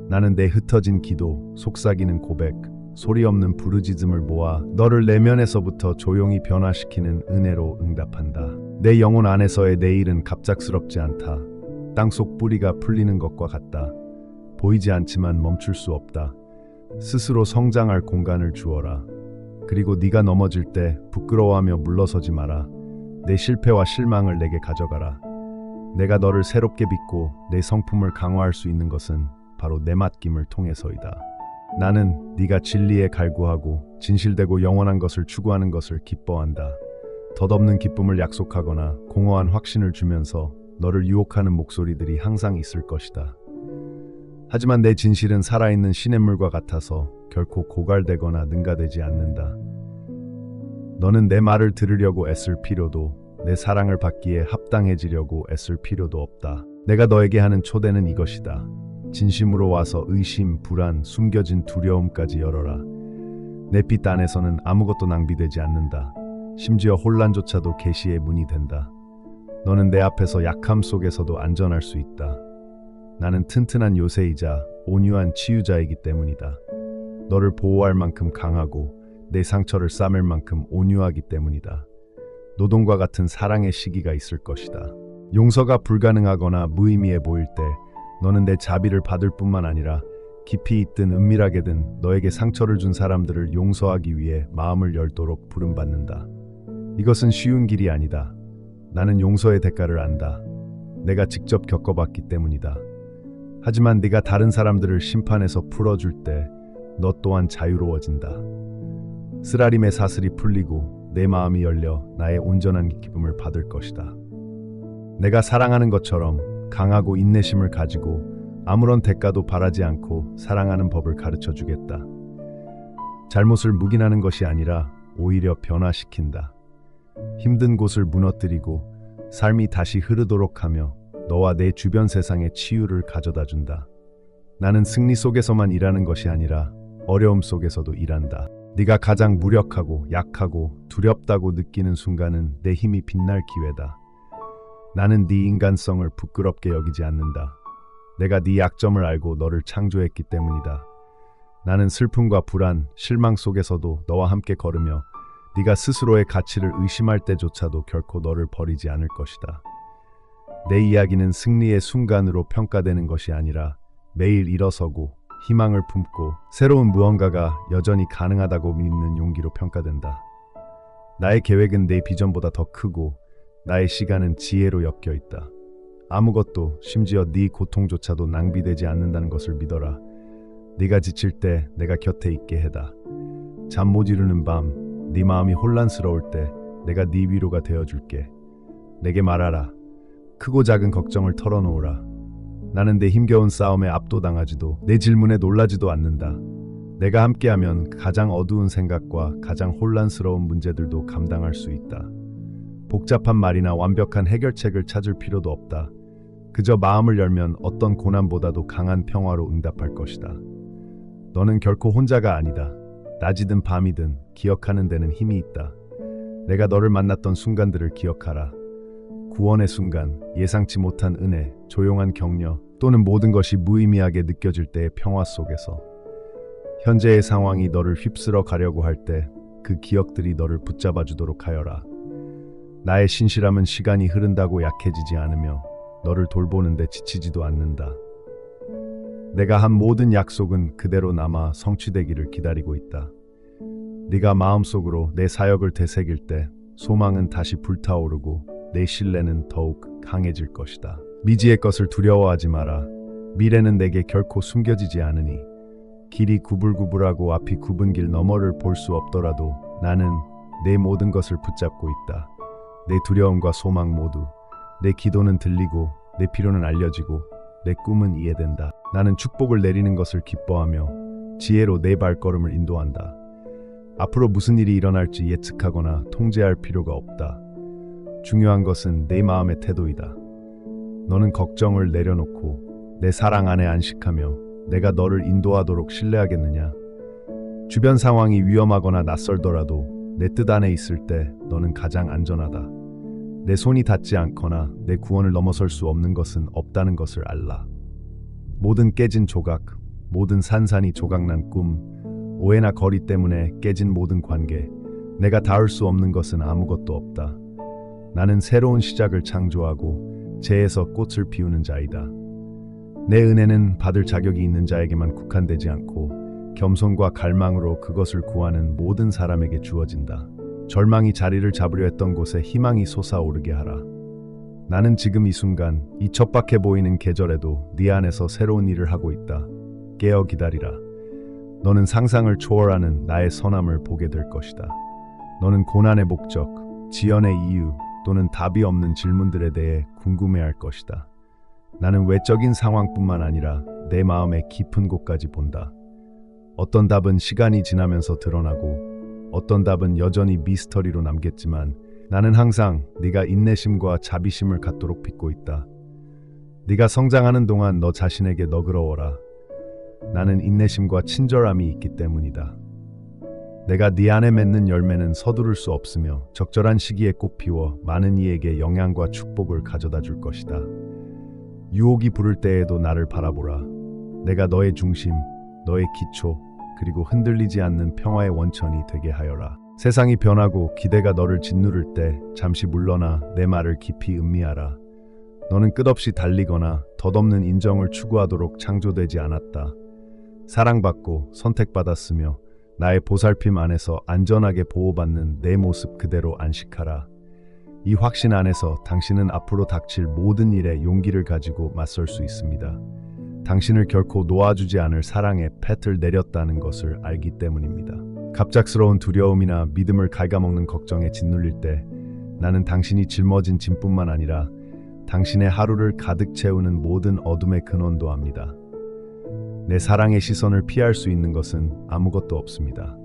나는 내 흩어진 기도, 속삭이는 고백, 소리 없는 부르짖음을 모아 너를 내면에서부터 조용히 변화시키는 은혜로 응답한다. 내 영혼 안에서의 내일은 갑작스럽지 않다. 땅속 뿌리가 풀리는 것과 같다. 보이지 않지만 멈출 수 없다. 스스로 성장할 공간을 주어라. 그리고 네가 넘어질 때 부끄러워하며 물러서지 마라. 내 실패와 실망을 내게 가져가라. 내가 너를 새롭게 빚고 내 성품을 강화할 수 있는 것은 바로 내 맡김을 통해서이다. 나는 네가 진리에 갈구하고 진실되고 영원한 것을 추구하는 것을 기뻐한다. 덧없는 기쁨을 약속하거나 공허한 확신을 주면서 너를 유혹하는 목소리들이 항상 있을 것이다. 하지만 내 진실은 살아있는 시냇물과 같아서 결코 고갈되거나 능가되지 않는다. 너는 내 말을 들으려고 애쓸 필요도, 내 사랑을 받기에 합당해지려고 애쓸 필요도 없다. 내가 너에게 하는 초대는 이것이다. 진심으로 와서 의심, 불안, 숨겨진 두려움까지 열어라. 내 빛 안에서는 아무것도 낭비되지 않는다. 심지어 혼란조차도 계시의 문이 된다. 너는 내 앞에서 약함 속에서도 안전할 수 있다. 나는 튼튼한 요새이자 온유한 치유자이기 때문이다. 너를 보호할 만큼 강하고 내 상처를 싸맬 만큼 온유하기 때문이다. 노동과 같은 사랑의 시기가 있을 것이다. 용서가 불가능하거나 무의미해 보일 때 너는 내 자비를 받을 뿐만 아니라 깊이 있든 은밀하게든 너에게 상처를 준 사람들을 용서하기 위해 마음을 열도록 부름받는다. 이것은 쉬운 길이 아니다. 나는 용서의 대가를 안다. 내가 직접 겪어봤기 때문이다. 하지만 네가 다른 사람들을 심판해서 풀어줄 때 너 또한 자유로워진다. 쓰라림의 사슬이 풀리고 내 마음이 열려 나의 온전한 기쁨을 받을 것이다. 내가 사랑하는 것처럼 강하고 인내심을 가지고 아무런 대가도 바라지 않고 사랑하는 법을 가르쳐 주겠다. 잘못을 묵인하는 것이 아니라 오히려 변화시킨다. 힘든 곳을 무너뜨리고 삶이 다시 흐르도록 하며 너와 내 주변 세상에 치유를 가져다 준다. 나는 승리 속에서만 일하는 것이 아니라 어려움 속에서도 일한다. 네가 가장 무력하고 약하고 두렵다고 느끼는 순간은 내 힘이 빛날 기회다. 나는 네 인간성을 부끄럽게 여기지 않는다. 내가 네 약점을 알고 너를 창조했기 때문이다. 나는 슬픔과 불안, 실망 속에서도 너와 함께 걸으며 네가 스스로의 가치를 의심할 때조차도 결코 너를 버리지 않을 것이다. 내 이야기는 승리의 순간으로 평가되는 것이 아니라 매일 일어서고 희망을 품고 새로운 무언가가 여전히 가능하다고 믿는 용기로 평가된다. 나의 계획은 내 비전보다 더 크고 나의 시간은 지혜로 엮여 있다. 아무것도, 심지어 네 고통조차도 낭비되지 않는다는 것을 믿어라. 네가 지칠 때 내가 곁에 있게 해다. 잠 못 이루는 밤, 네 마음이 혼란스러울 때 내가 네 위로가 되어줄게. 내게 말하라. 크고 작은 걱정을 털어놓으라. 나는 내 힘겨운 싸움에 압도당하지도 내 질문에 놀라지도 않는다. 내가 함께하면 가장 어두운 생각과 가장 혼란스러운 문제들도 감당할 수 있다. 복잡한 말이나 완벽한 해결책을 찾을 필요도 없다. 그저 마음을 열면 어떤 고난보다도 강한 평화로 응답할 것이다. 너는 결코 혼자가 아니다. 낮이든 밤이든 기억하는 데는 힘이 있다. 내가 너를 만났던 순간들을 기억하라. 구원의 순간, 예상치 못한 은혜, 조용한 격려, 또는 모든 것이 무의미하게 느껴질 때의 평화 속에서 현재의 상황이 너를 휩쓸어 가려고 할 때 그 기억들이 너를 붙잡아 주도록 하여라. 나의 신실함은 시간이 흐른다고 약해지지 않으며 너를 돌보는데 지치지도 않는다. 내가 한 모든 약속은 그대로 남아 성취되기를 기다리고 있다. 네가 마음속으로 내 사역을 되새길 때 소망은 다시 불타오르고 내 신뢰는 더욱 강해질 것이다. 미지의 것을 두려워하지 마라. 미래는 내게 결코 숨겨지지 않으니 길이 구불구불하고 앞이 굽은 길 너머를 볼 수 없더라도 나는 내 모든 것을 붙잡고 있다. 내 두려움과 소망 모두, 내 기도는 들리고 내 필요는 알려지고 내 꿈은 이해된다. 나는 축복을 내리는 것을 기뻐하며 지혜로 내 발걸음을 인도한다. 앞으로 무슨 일이 일어날지 예측하거나 통제할 필요가 없다. 중요한 것은 내 마음의 태도이다. 너는 걱정을 내려놓고 내 사랑 안에 안식하며 내가 너를 인도하도록 신뢰하겠느냐? 주변 상황이 위험하거나 낯설더라도 내 뜻 안에 있을 때 너는 가장 안전하다. 내 손이 닿지 않거나 내 구원을 넘어설 수 없는 것은 없다는 것을 알라. 모든 깨진 조각, 모든 산산이 조각난 꿈, 오해나 거리 때문에 깨진 모든 관계, 내가 닿을 수 없는 것은 아무것도 없다. 나는 새로운 시작을 창조하고 재에서 꽃을 피우는 자이다. 내 은혜는 받을 자격이 있는 자에게만 국한되지 않고 겸손과 갈망으로 그것을 구하는 모든 사람에게 주어진다. 절망이 자리를 잡으려 했던 곳에 희망이 솟아오르게 하라. 나는 지금 이 순간 이 척박해 보이는 계절에도 네 안에서 새로운 일을 하고 있다. 깨어 기다리라. 너는 상상을 초월하는 나의 선함을 보게 될 것이다. 너는 고난의 목적, 지연의 이유 또는 답이 없는 질문들에 대해 궁금해할 것이다. 나는 외적인 상황뿐만 아니라 내 마음의 깊은 곳까지 본다. 어떤 답은 시간이 지나면서 드러나고 어떤 답은 여전히 미스터리로 남겠지만 나는 항상 네가 인내심과 자비심을 갖도록 믿고 있다. 네가 성장하는 동안 너 자신에게 너그러워라. 나는 인내심과 친절함이 있기 때문이다. 내가 네 안에 맺는 열매는 서두를 수 없으며 적절한 시기에 꽃피워 많은 이에게 영향과 축복을 가져다 줄 것이다. 유혹이 부를 때에도 나를 바라보라. 내가 너의 중심, 너의 기초, 그리고 흔들리지 않는 평화의 원천이 되게 하여라. 세상이 변하고 기대가 너를 짓누를 때 잠시 물러나 내 말을 깊이 음미하라. 너는 끝없이 달리거나 덧없는 인정을 추구하도록 창조되지 않았다. 사랑받고 선택받았으며 나의 보살핌 안에서 안전하게 보호받는 내 모습 그대로 안식하라. 이 확신 안에서 당신은 앞으로 닥칠 모든 일에 용기를 가지고 맞설 수 있습니다. 당신을 결코 놓아주지 않을 사랑의 팻을 내렸다는 것을 알기 때문입니다. 갑작스러운 두려움이나 믿음을 갉아먹는 걱정에 짓눌릴 때 나는 당신이 짊어진 짐뿐만 아니라 당신의 하루를 가득 채우는 모든 어둠의 근원도 압니다. 내 사랑의 시선을 피할 수 있는 것은 아무것도 없습니다.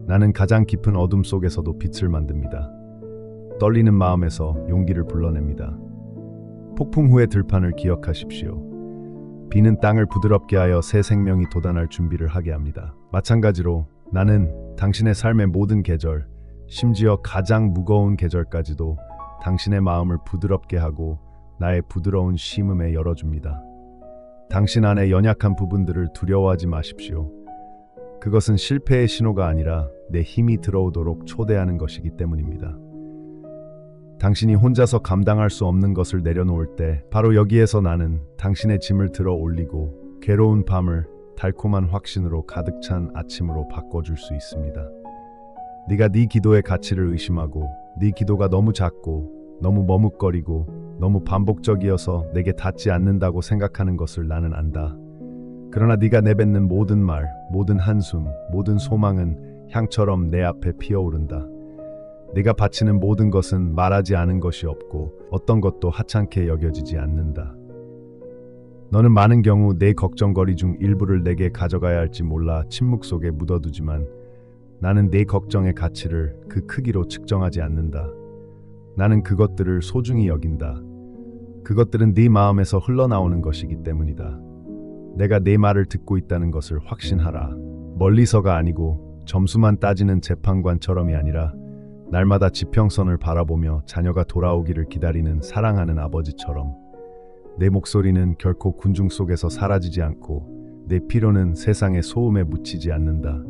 나는 가장 깊은 어둠 속에서도 빛을 만듭니다. 떨리는 마음에서 용기를 불러냅니다. 폭풍 후의 들판을 기억하십시오. 비는 땅을 부드럽게 하여 새 생명이 돋아날 준비를 하게 합니다. 마찬가지로 나는 당신의 삶의 모든 계절, 심지어 가장 무거운 계절까지도 당신의 마음을 부드럽게 하고 나의 부드러운 심음에 열어줍니다. 당신 안의 연약한 부분들을 두려워하지 마십시오. 그것은 실패의 신호가 아니라 내 힘이 들어오도록 초대하는 것이기 때문입니다. 당신이 혼자서 감당할 수 없는 것을 내려놓을 때 바로 여기에서 나는 당신의 짐을 들어 올리고 괴로운 밤을 달콤한 확신으로 가득 찬 아침으로 바꿔줄 수 있습니다. 네가 네 기도의 가치를 의심하고 네 기도가 너무 작고 너무 머뭇거리고 너무 반복적이어서 내게 닿지 않는다고 생각하는 것을 나는 안다. 그러나 네가 내뱉는 모든 말, 모든 한숨, 모든 소망은 향처럼 내 앞에 피어오른다. 네가 바치는 모든 것은 말하지 않은 것이 없고 어떤 것도 하찮게 여겨지지 않는다. 너는 많은 경우 내 걱정거리 중 일부를 내게 가져가야 할지 몰라 침묵 속에 묻어두지만 나는 내 걱정의 가치를 그 크기로 측정하지 않는다. 나는 그것들을 소중히 여긴다. 그것들은 네 마음에서 흘러나오는 것이기 때문이다. 내가 네 말을 듣고 있다는 것을 확신하라. 멀리서가 아니고 점수만 따지는 재판관처럼이 아니라 날마다 지평선을 바라보며 자녀가 돌아오기를 기다리는 사랑하는 아버지처럼 내 목소리는 결코 군중 속에서 사라지지 않고 내 피로는 세상의 소음에 묻히지 않는다.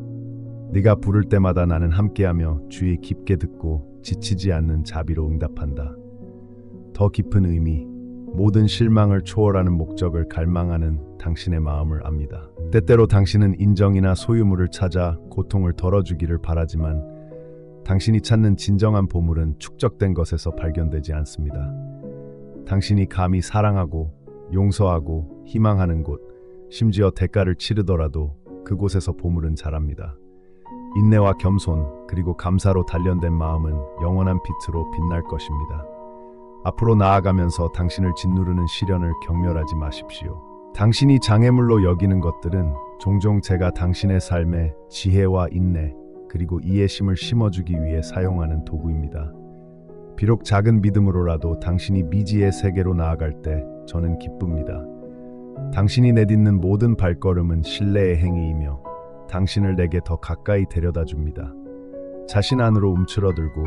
네가 부를 때마다 나는 함께하며 주의 깊게 듣고 지치지 않는 자비로 응답한다. 더 깊은 의미, 모든 실망을 초월하는 목적을 갈망하는 당신의 마음을 압니다. 때때로 당신은 인정이나 소유물을 찾아 고통을 덜어주기를 바라지만 당신이 찾는 진정한 보물은 축적된 것에서 발견되지 않습니다. 당신이 감히 사랑하고 용서하고 희망하는 곳, 심지어 대가를 치르더라도 그곳에서 보물은 자랍니다. 인내와 겸손 그리고 감사로 단련된 마음은 영원한 빛으로 빛날 것입니다. 앞으로 나아가면서 당신을 짓누르는 시련을 경멸하지 마십시오. 당신이 장애물로 여기는 것들은 종종 제가 당신의 삶에 지혜와 인내, 그리고 이해심을 심어주기 위해 사용하는 도구입니다. 비록 작은 믿음으로라도 당신이 미지의 세계로 나아갈 때 저는 기쁩니다. 당신이 내딛는 모든 발걸음은 신뢰의 행위이며 당신을 내게 더 가까이 데려다 줍니다. 자신 안으로 움츠러들고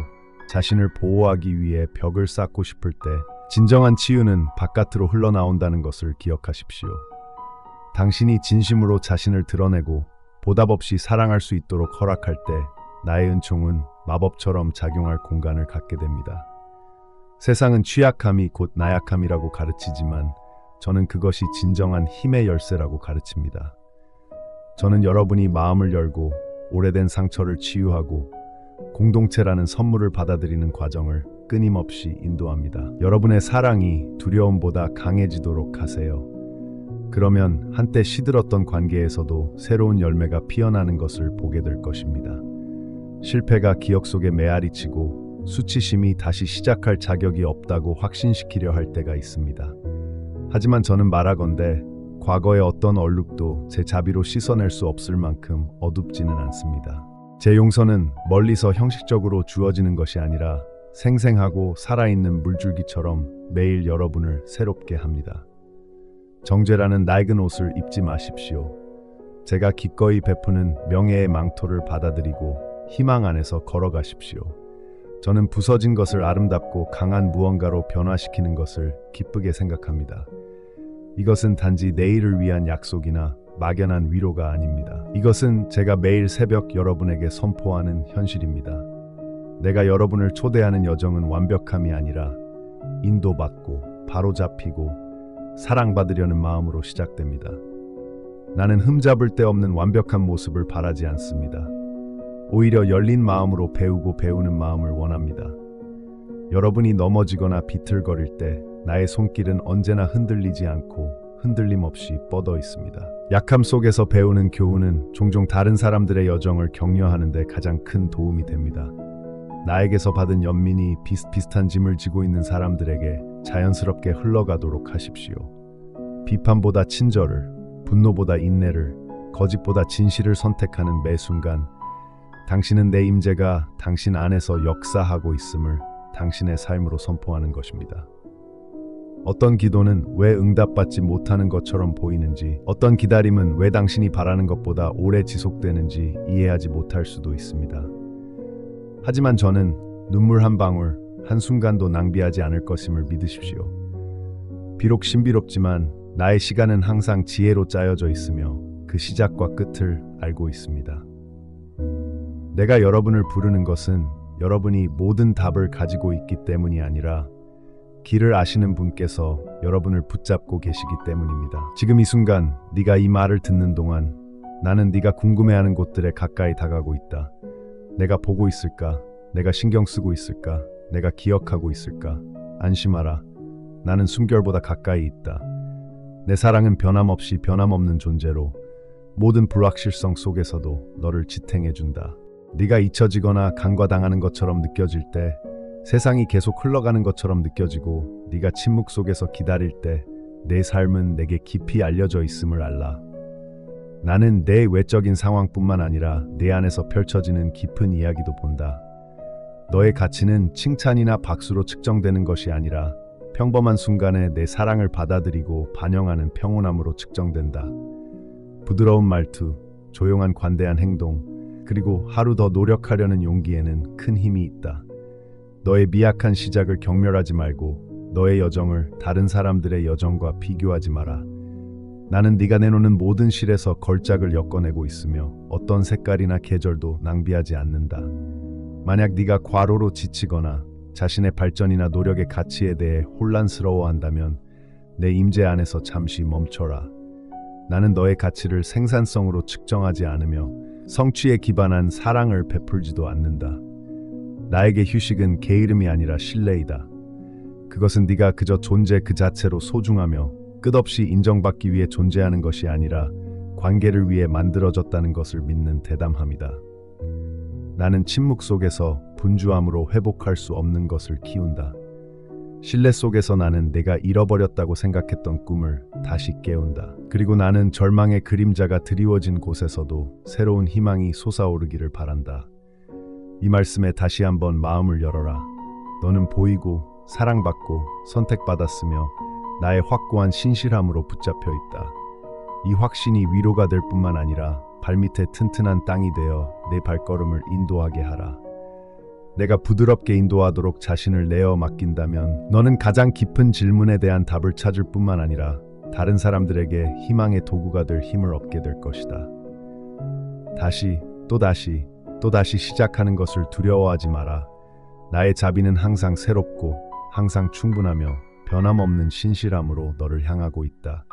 자신을 보호하기 위해 벽을 쌓고 싶을 때 진정한 치유는 바깥으로 흘러나온다는 것을 기억하십시오. 당신이 진심으로 자신을 드러내고 보답 없이 사랑할 수 있도록 허락할 때 나의 은총은 마법처럼 작용할 공간을 갖게 됩니다. 세상은 취약함이 곧 나약함이라고 가르치지만 저는 그것이 진정한 힘의 열쇠라고 가르칩니다. 저는 여러분이 마음을 열고 오래된 상처를 치유하고 공동체라는 선물을 받아들이는 과정을 끊임없이 인도합니다. 여러분의 사랑이 두려움보다 강해지도록 하세요. 그러면 한때 시들었던 관계에서도 새로운 열매가 피어나는 것을 보게 될 것입니다. 실패가 기억 속에 메아리치고 수치심이 다시 시작할 자격이 없다고 확신시키려 할 때가 있습니다. 하지만 저는 말하건대 과거의 어떤 얼룩도 제 자비로 씻어낼 수 없을 만큼 어둡지는 않습니다. 제 용서는 멀리서 형식적으로 주어지는 것이 아니라 생생하고 살아있는 물줄기처럼 매일 여러분을 새롭게 합니다. 정죄라는 낡은 옷을 입지 마십시오. 제가 기꺼이 베푸는 명예의 망토를 받아들이고 희망 안에서 걸어가십시오. 저는 부서진 것을 아름답고 강한 무언가로 변화시키는 것을 기쁘게 생각합니다. 이것은 단지 내일을 위한 약속이나 막연한 위로가 아닙니다. 이것은 제가 매일 새벽 여러분에게 선포하는 현실입니다. 내가 여러분을 초대하는 여정은 완벽함이 아니라 인도받고 바로잡히고 사랑받으려는 마음으로 시작됩니다. 나는 흠잡을 데 없는 완벽한 모습을 바라지 않습니다. 오히려 열린 마음으로 배우고 배우는 마음을 원합니다. 여러분이 넘어지거나 비틀거릴 때 나의 손길은 언제나 흔들리지 않고 흔들림 없이 뻗어 있습니다. 약함 속에서 배우는 교훈은 종종 다른 사람들의 여정을 격려하는 데 가장 큰 도움이 됩니다. 나에게서 받은 연민이 비슷비슷한 짐을 지고 있는 사람들에게 자연스럽게 흘러가도록 하십시오. 비판보다 친절을, 분노보다 인내를, 거짓보다 진실을 선택하는 매 순간 당신은 내 임재가 당신 안에서 역사하고 있음을 당신의 삶으로 선포하는 것입니다. 어떤 기도는 왜 응답받지 못하는 것처럼 보이는지, 어떤 기다림은 왜 당신이 바라는 것보다 오래 지속되는지 이해하지 못할 수도 있습니다. 하지만 저는 눈물 한 방울, 한순간도 낭비하지 않을 것임을 믿으십시오. 비록 신비롭지만 나의 시간은 항상 지혜로 짜여져 있으며 그 시작과 끝을 알고 있습니다. 내가 여러분을 부르는 것은 여러분이 모든 답을 가지고 있기 때문이 아니라 길을 아시는 분께서 여러분을 붙잡고 계시기 때문입니다. 지금 이 순간 네가 이 말을 듣는 동안 나는 네가 궁금해하는 곳들에 가까이 다가고 있다. 내가 보고 있을까? 내가 신경 쓰고 있을까? 내가 기억하고 있을까? 안심하라. 나는 숨결보다 가까이 있다. 내 사랑은 변함없이 변함없는 존재로 모든 불확실성 속에서도 너를 지탱해준다. 네가 잊혀지거나 간과당하는 것처럼 느껴질 때, 세상이 계속 흘러가는 것처럼 느껴지고 네가 침묵 속에서 기다릴 때 내 삶은 내게 깊이 알려져 있음을 알라. 나는 내 외적인 상황뿐만 아니라 내 안에서 펼쳐지는 깊은 이야기도 본다. 너의 가치는 칭찬이나 박수로 측정되는 것이 아니라 평범한 순간에 내 사랑을 받아들이고 반영하는 평온함으로 측정된다. 부드러운 말투, 조용한 관대한 행동, 그리고 하루 더 노력하려는 용기에는 큰 힘이 있다. 너의 미약한 시작을 경멸하지 말고 너의 여정을 다른 사람들의 여정과 비교하지 마라. 나는 네가 내놓는 모든 실에서 걸작을 엮어내고 있으며 어떤 색깔이나 계절도 낭비하지 않는다. 만약 네가 과로로 지치거나 자신의 발전이나 노력의 가치에 대해 혼란스러워한다면 내 임재 안에서 잠시 멈춰라. 나는 너의 가치를 생산성으로 측정하지 않으며 성취에 기반한 사랑을 베풀지도 않는다. 나에게 휴식은 게으름이 아니라 신뢰이다. 그것은 네가 그저 존재 그 자체로 소중하며 끝없이 인정받기 위해 존재하는 것이 아니라 관계를 위해 만들어졌다는 것을 믿는 대담함이다. 나는 침묵 속에서 분주함으로 회복할 수 없는 것을 키운다. 신뢰 속에서 나는 내가 잃어버렸다고 생각했던 꿈을 다시 깨운다. 그리고 나는 절망의 그림자가 드리워진 곳에서도 새로운 희망이 솟아오르기를 바란다. 이 말씀에 다시 한번 마음을 열어라. 너는 보이고 사랑받고 선택받았으며 나의 확고한 신실함으로 붙잡혀 있다. 이 확신이 위로가 될 뿐만 아니라 발밑에 튼튼한 땅이 되어 내 발걸음을 인도하게 하라. 내가 부드럽게 인도하도록 자신을 내어 맡긴다면 너는 가장 깊은 질문에 대한 답을 찾을 뿐만 아니라 다른 사람들에게 희망의 도구가 될 힘을 얻게 될 것이다. 다시, 또다시 시작하는 것을 두려워하지 마라. 나의 자비는 항상 새롭고 항상 충분하며 변함없는 신실함으로 너를 향하고 있다.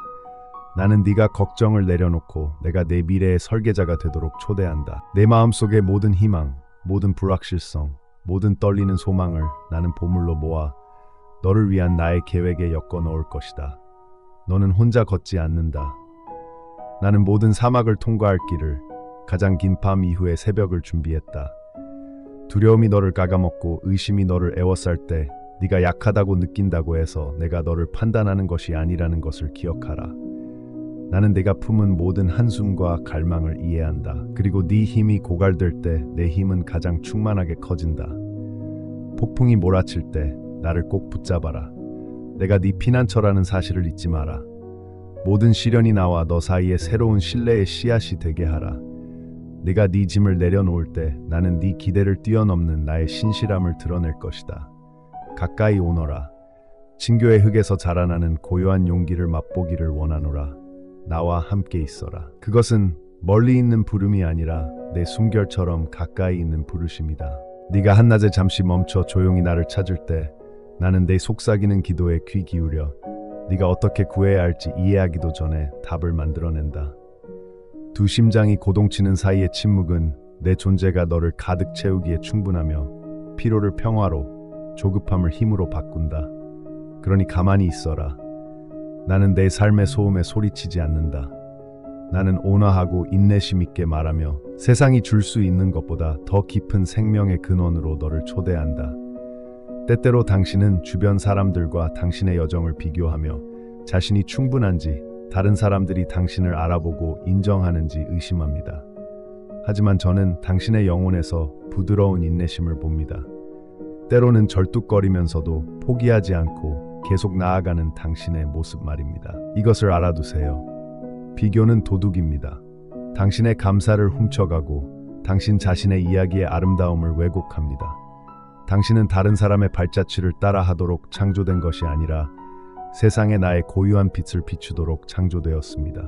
나는 네가 걱정을 내려놓고 내가 내 미래의 설계자가 되도록 초대한다. 내 마음속의 모든 희망, 모든 불확실성, 모든 떨리는 소망을 나는 보물로 모아 너를 위한 나의 계획에 엮어 넣을 것이다. 너는 혼자 걷지 않는다. 나는 모든 사막을 통과할 길을, 가장 긴 밤 이후의 새벽을 준비했다. 두려움이 너를 갉아먹고 의심이 너를 애워쌀 때 네가 약하다고 느낀다고 해서 내가 너를 판단하는 것이 아니라는 것을 기억하라. 나는 네가 품은 모든 한숨과 갈망을 이해한다. 그리고 네 힘이 고갈될 때 내 힘은 가장 충만하게 커진다. 폭풍이 몰아칠 때 나를 꼭 붙잡아라. 내가 네 피난처라는 사실을 잊지 마라. 모든 시련이 나와 너 사이에 새로운 신뢰의 씨앗이 되게 하라. 네가 네 짐을 내려놓을 때 나는 네 기대를 뛰어넘는 나의 신실함을 드러낼 것이다. 가까이 오너라. 친교의 흙에서 자라나는 고요한 용기를 맛보기를 원하노라. 나와 함께 있어라. 그것은 멀리 있는 부름이 아니라 내 숨결처럼 가까이 있는 부르심이다. 네가 한낮에 잠시 멈춰 조용히 나를 찾을 때 나는 내 속삭이는 기도에 귀 기울여 네가 어떻게 구해야 할지 이해하기도 전에 답을 만들어낸다. 두 심장이 고동치는 사이의 침묵은 내 존재가 너를 가득 채우기에 충분하며 피로를 평화로, 조급함을 힘으로 바꾼다. 그러니 가만히 있어라. 나는 내 삶의 소음에 소리치지 않는다. 나는 온화하고 인내심 있게 말하며 세상이 줄 수 있는 것보다 더 깊은 생명의 근원으로 너를 초대한다. 때때로 당신은 주변 사람들과 당신의 여정을 비교하며 자신이 충분한지 다른 사람들이 당신을 알아보고 인정하는지 의심합니다. 하지만 저는 당신의 영혼에서 부드러운 인내심을 봅니다. 때로는 절뚝거리면서도 포기하지 않고 계속 나아가는 당신의 모습 말입니다. 이것을 알아두세요. 비교는 도둑입니다. 당신의 감사를 훔쳐가고 당신 자신의 이야기의 아름다움을 왜곡합니다. 당신은 다른 사람의 발자취를 따라하도록 창조된 것이 아니라 세상에 나의 고유한 빛을 비추도록 창조되었습니다.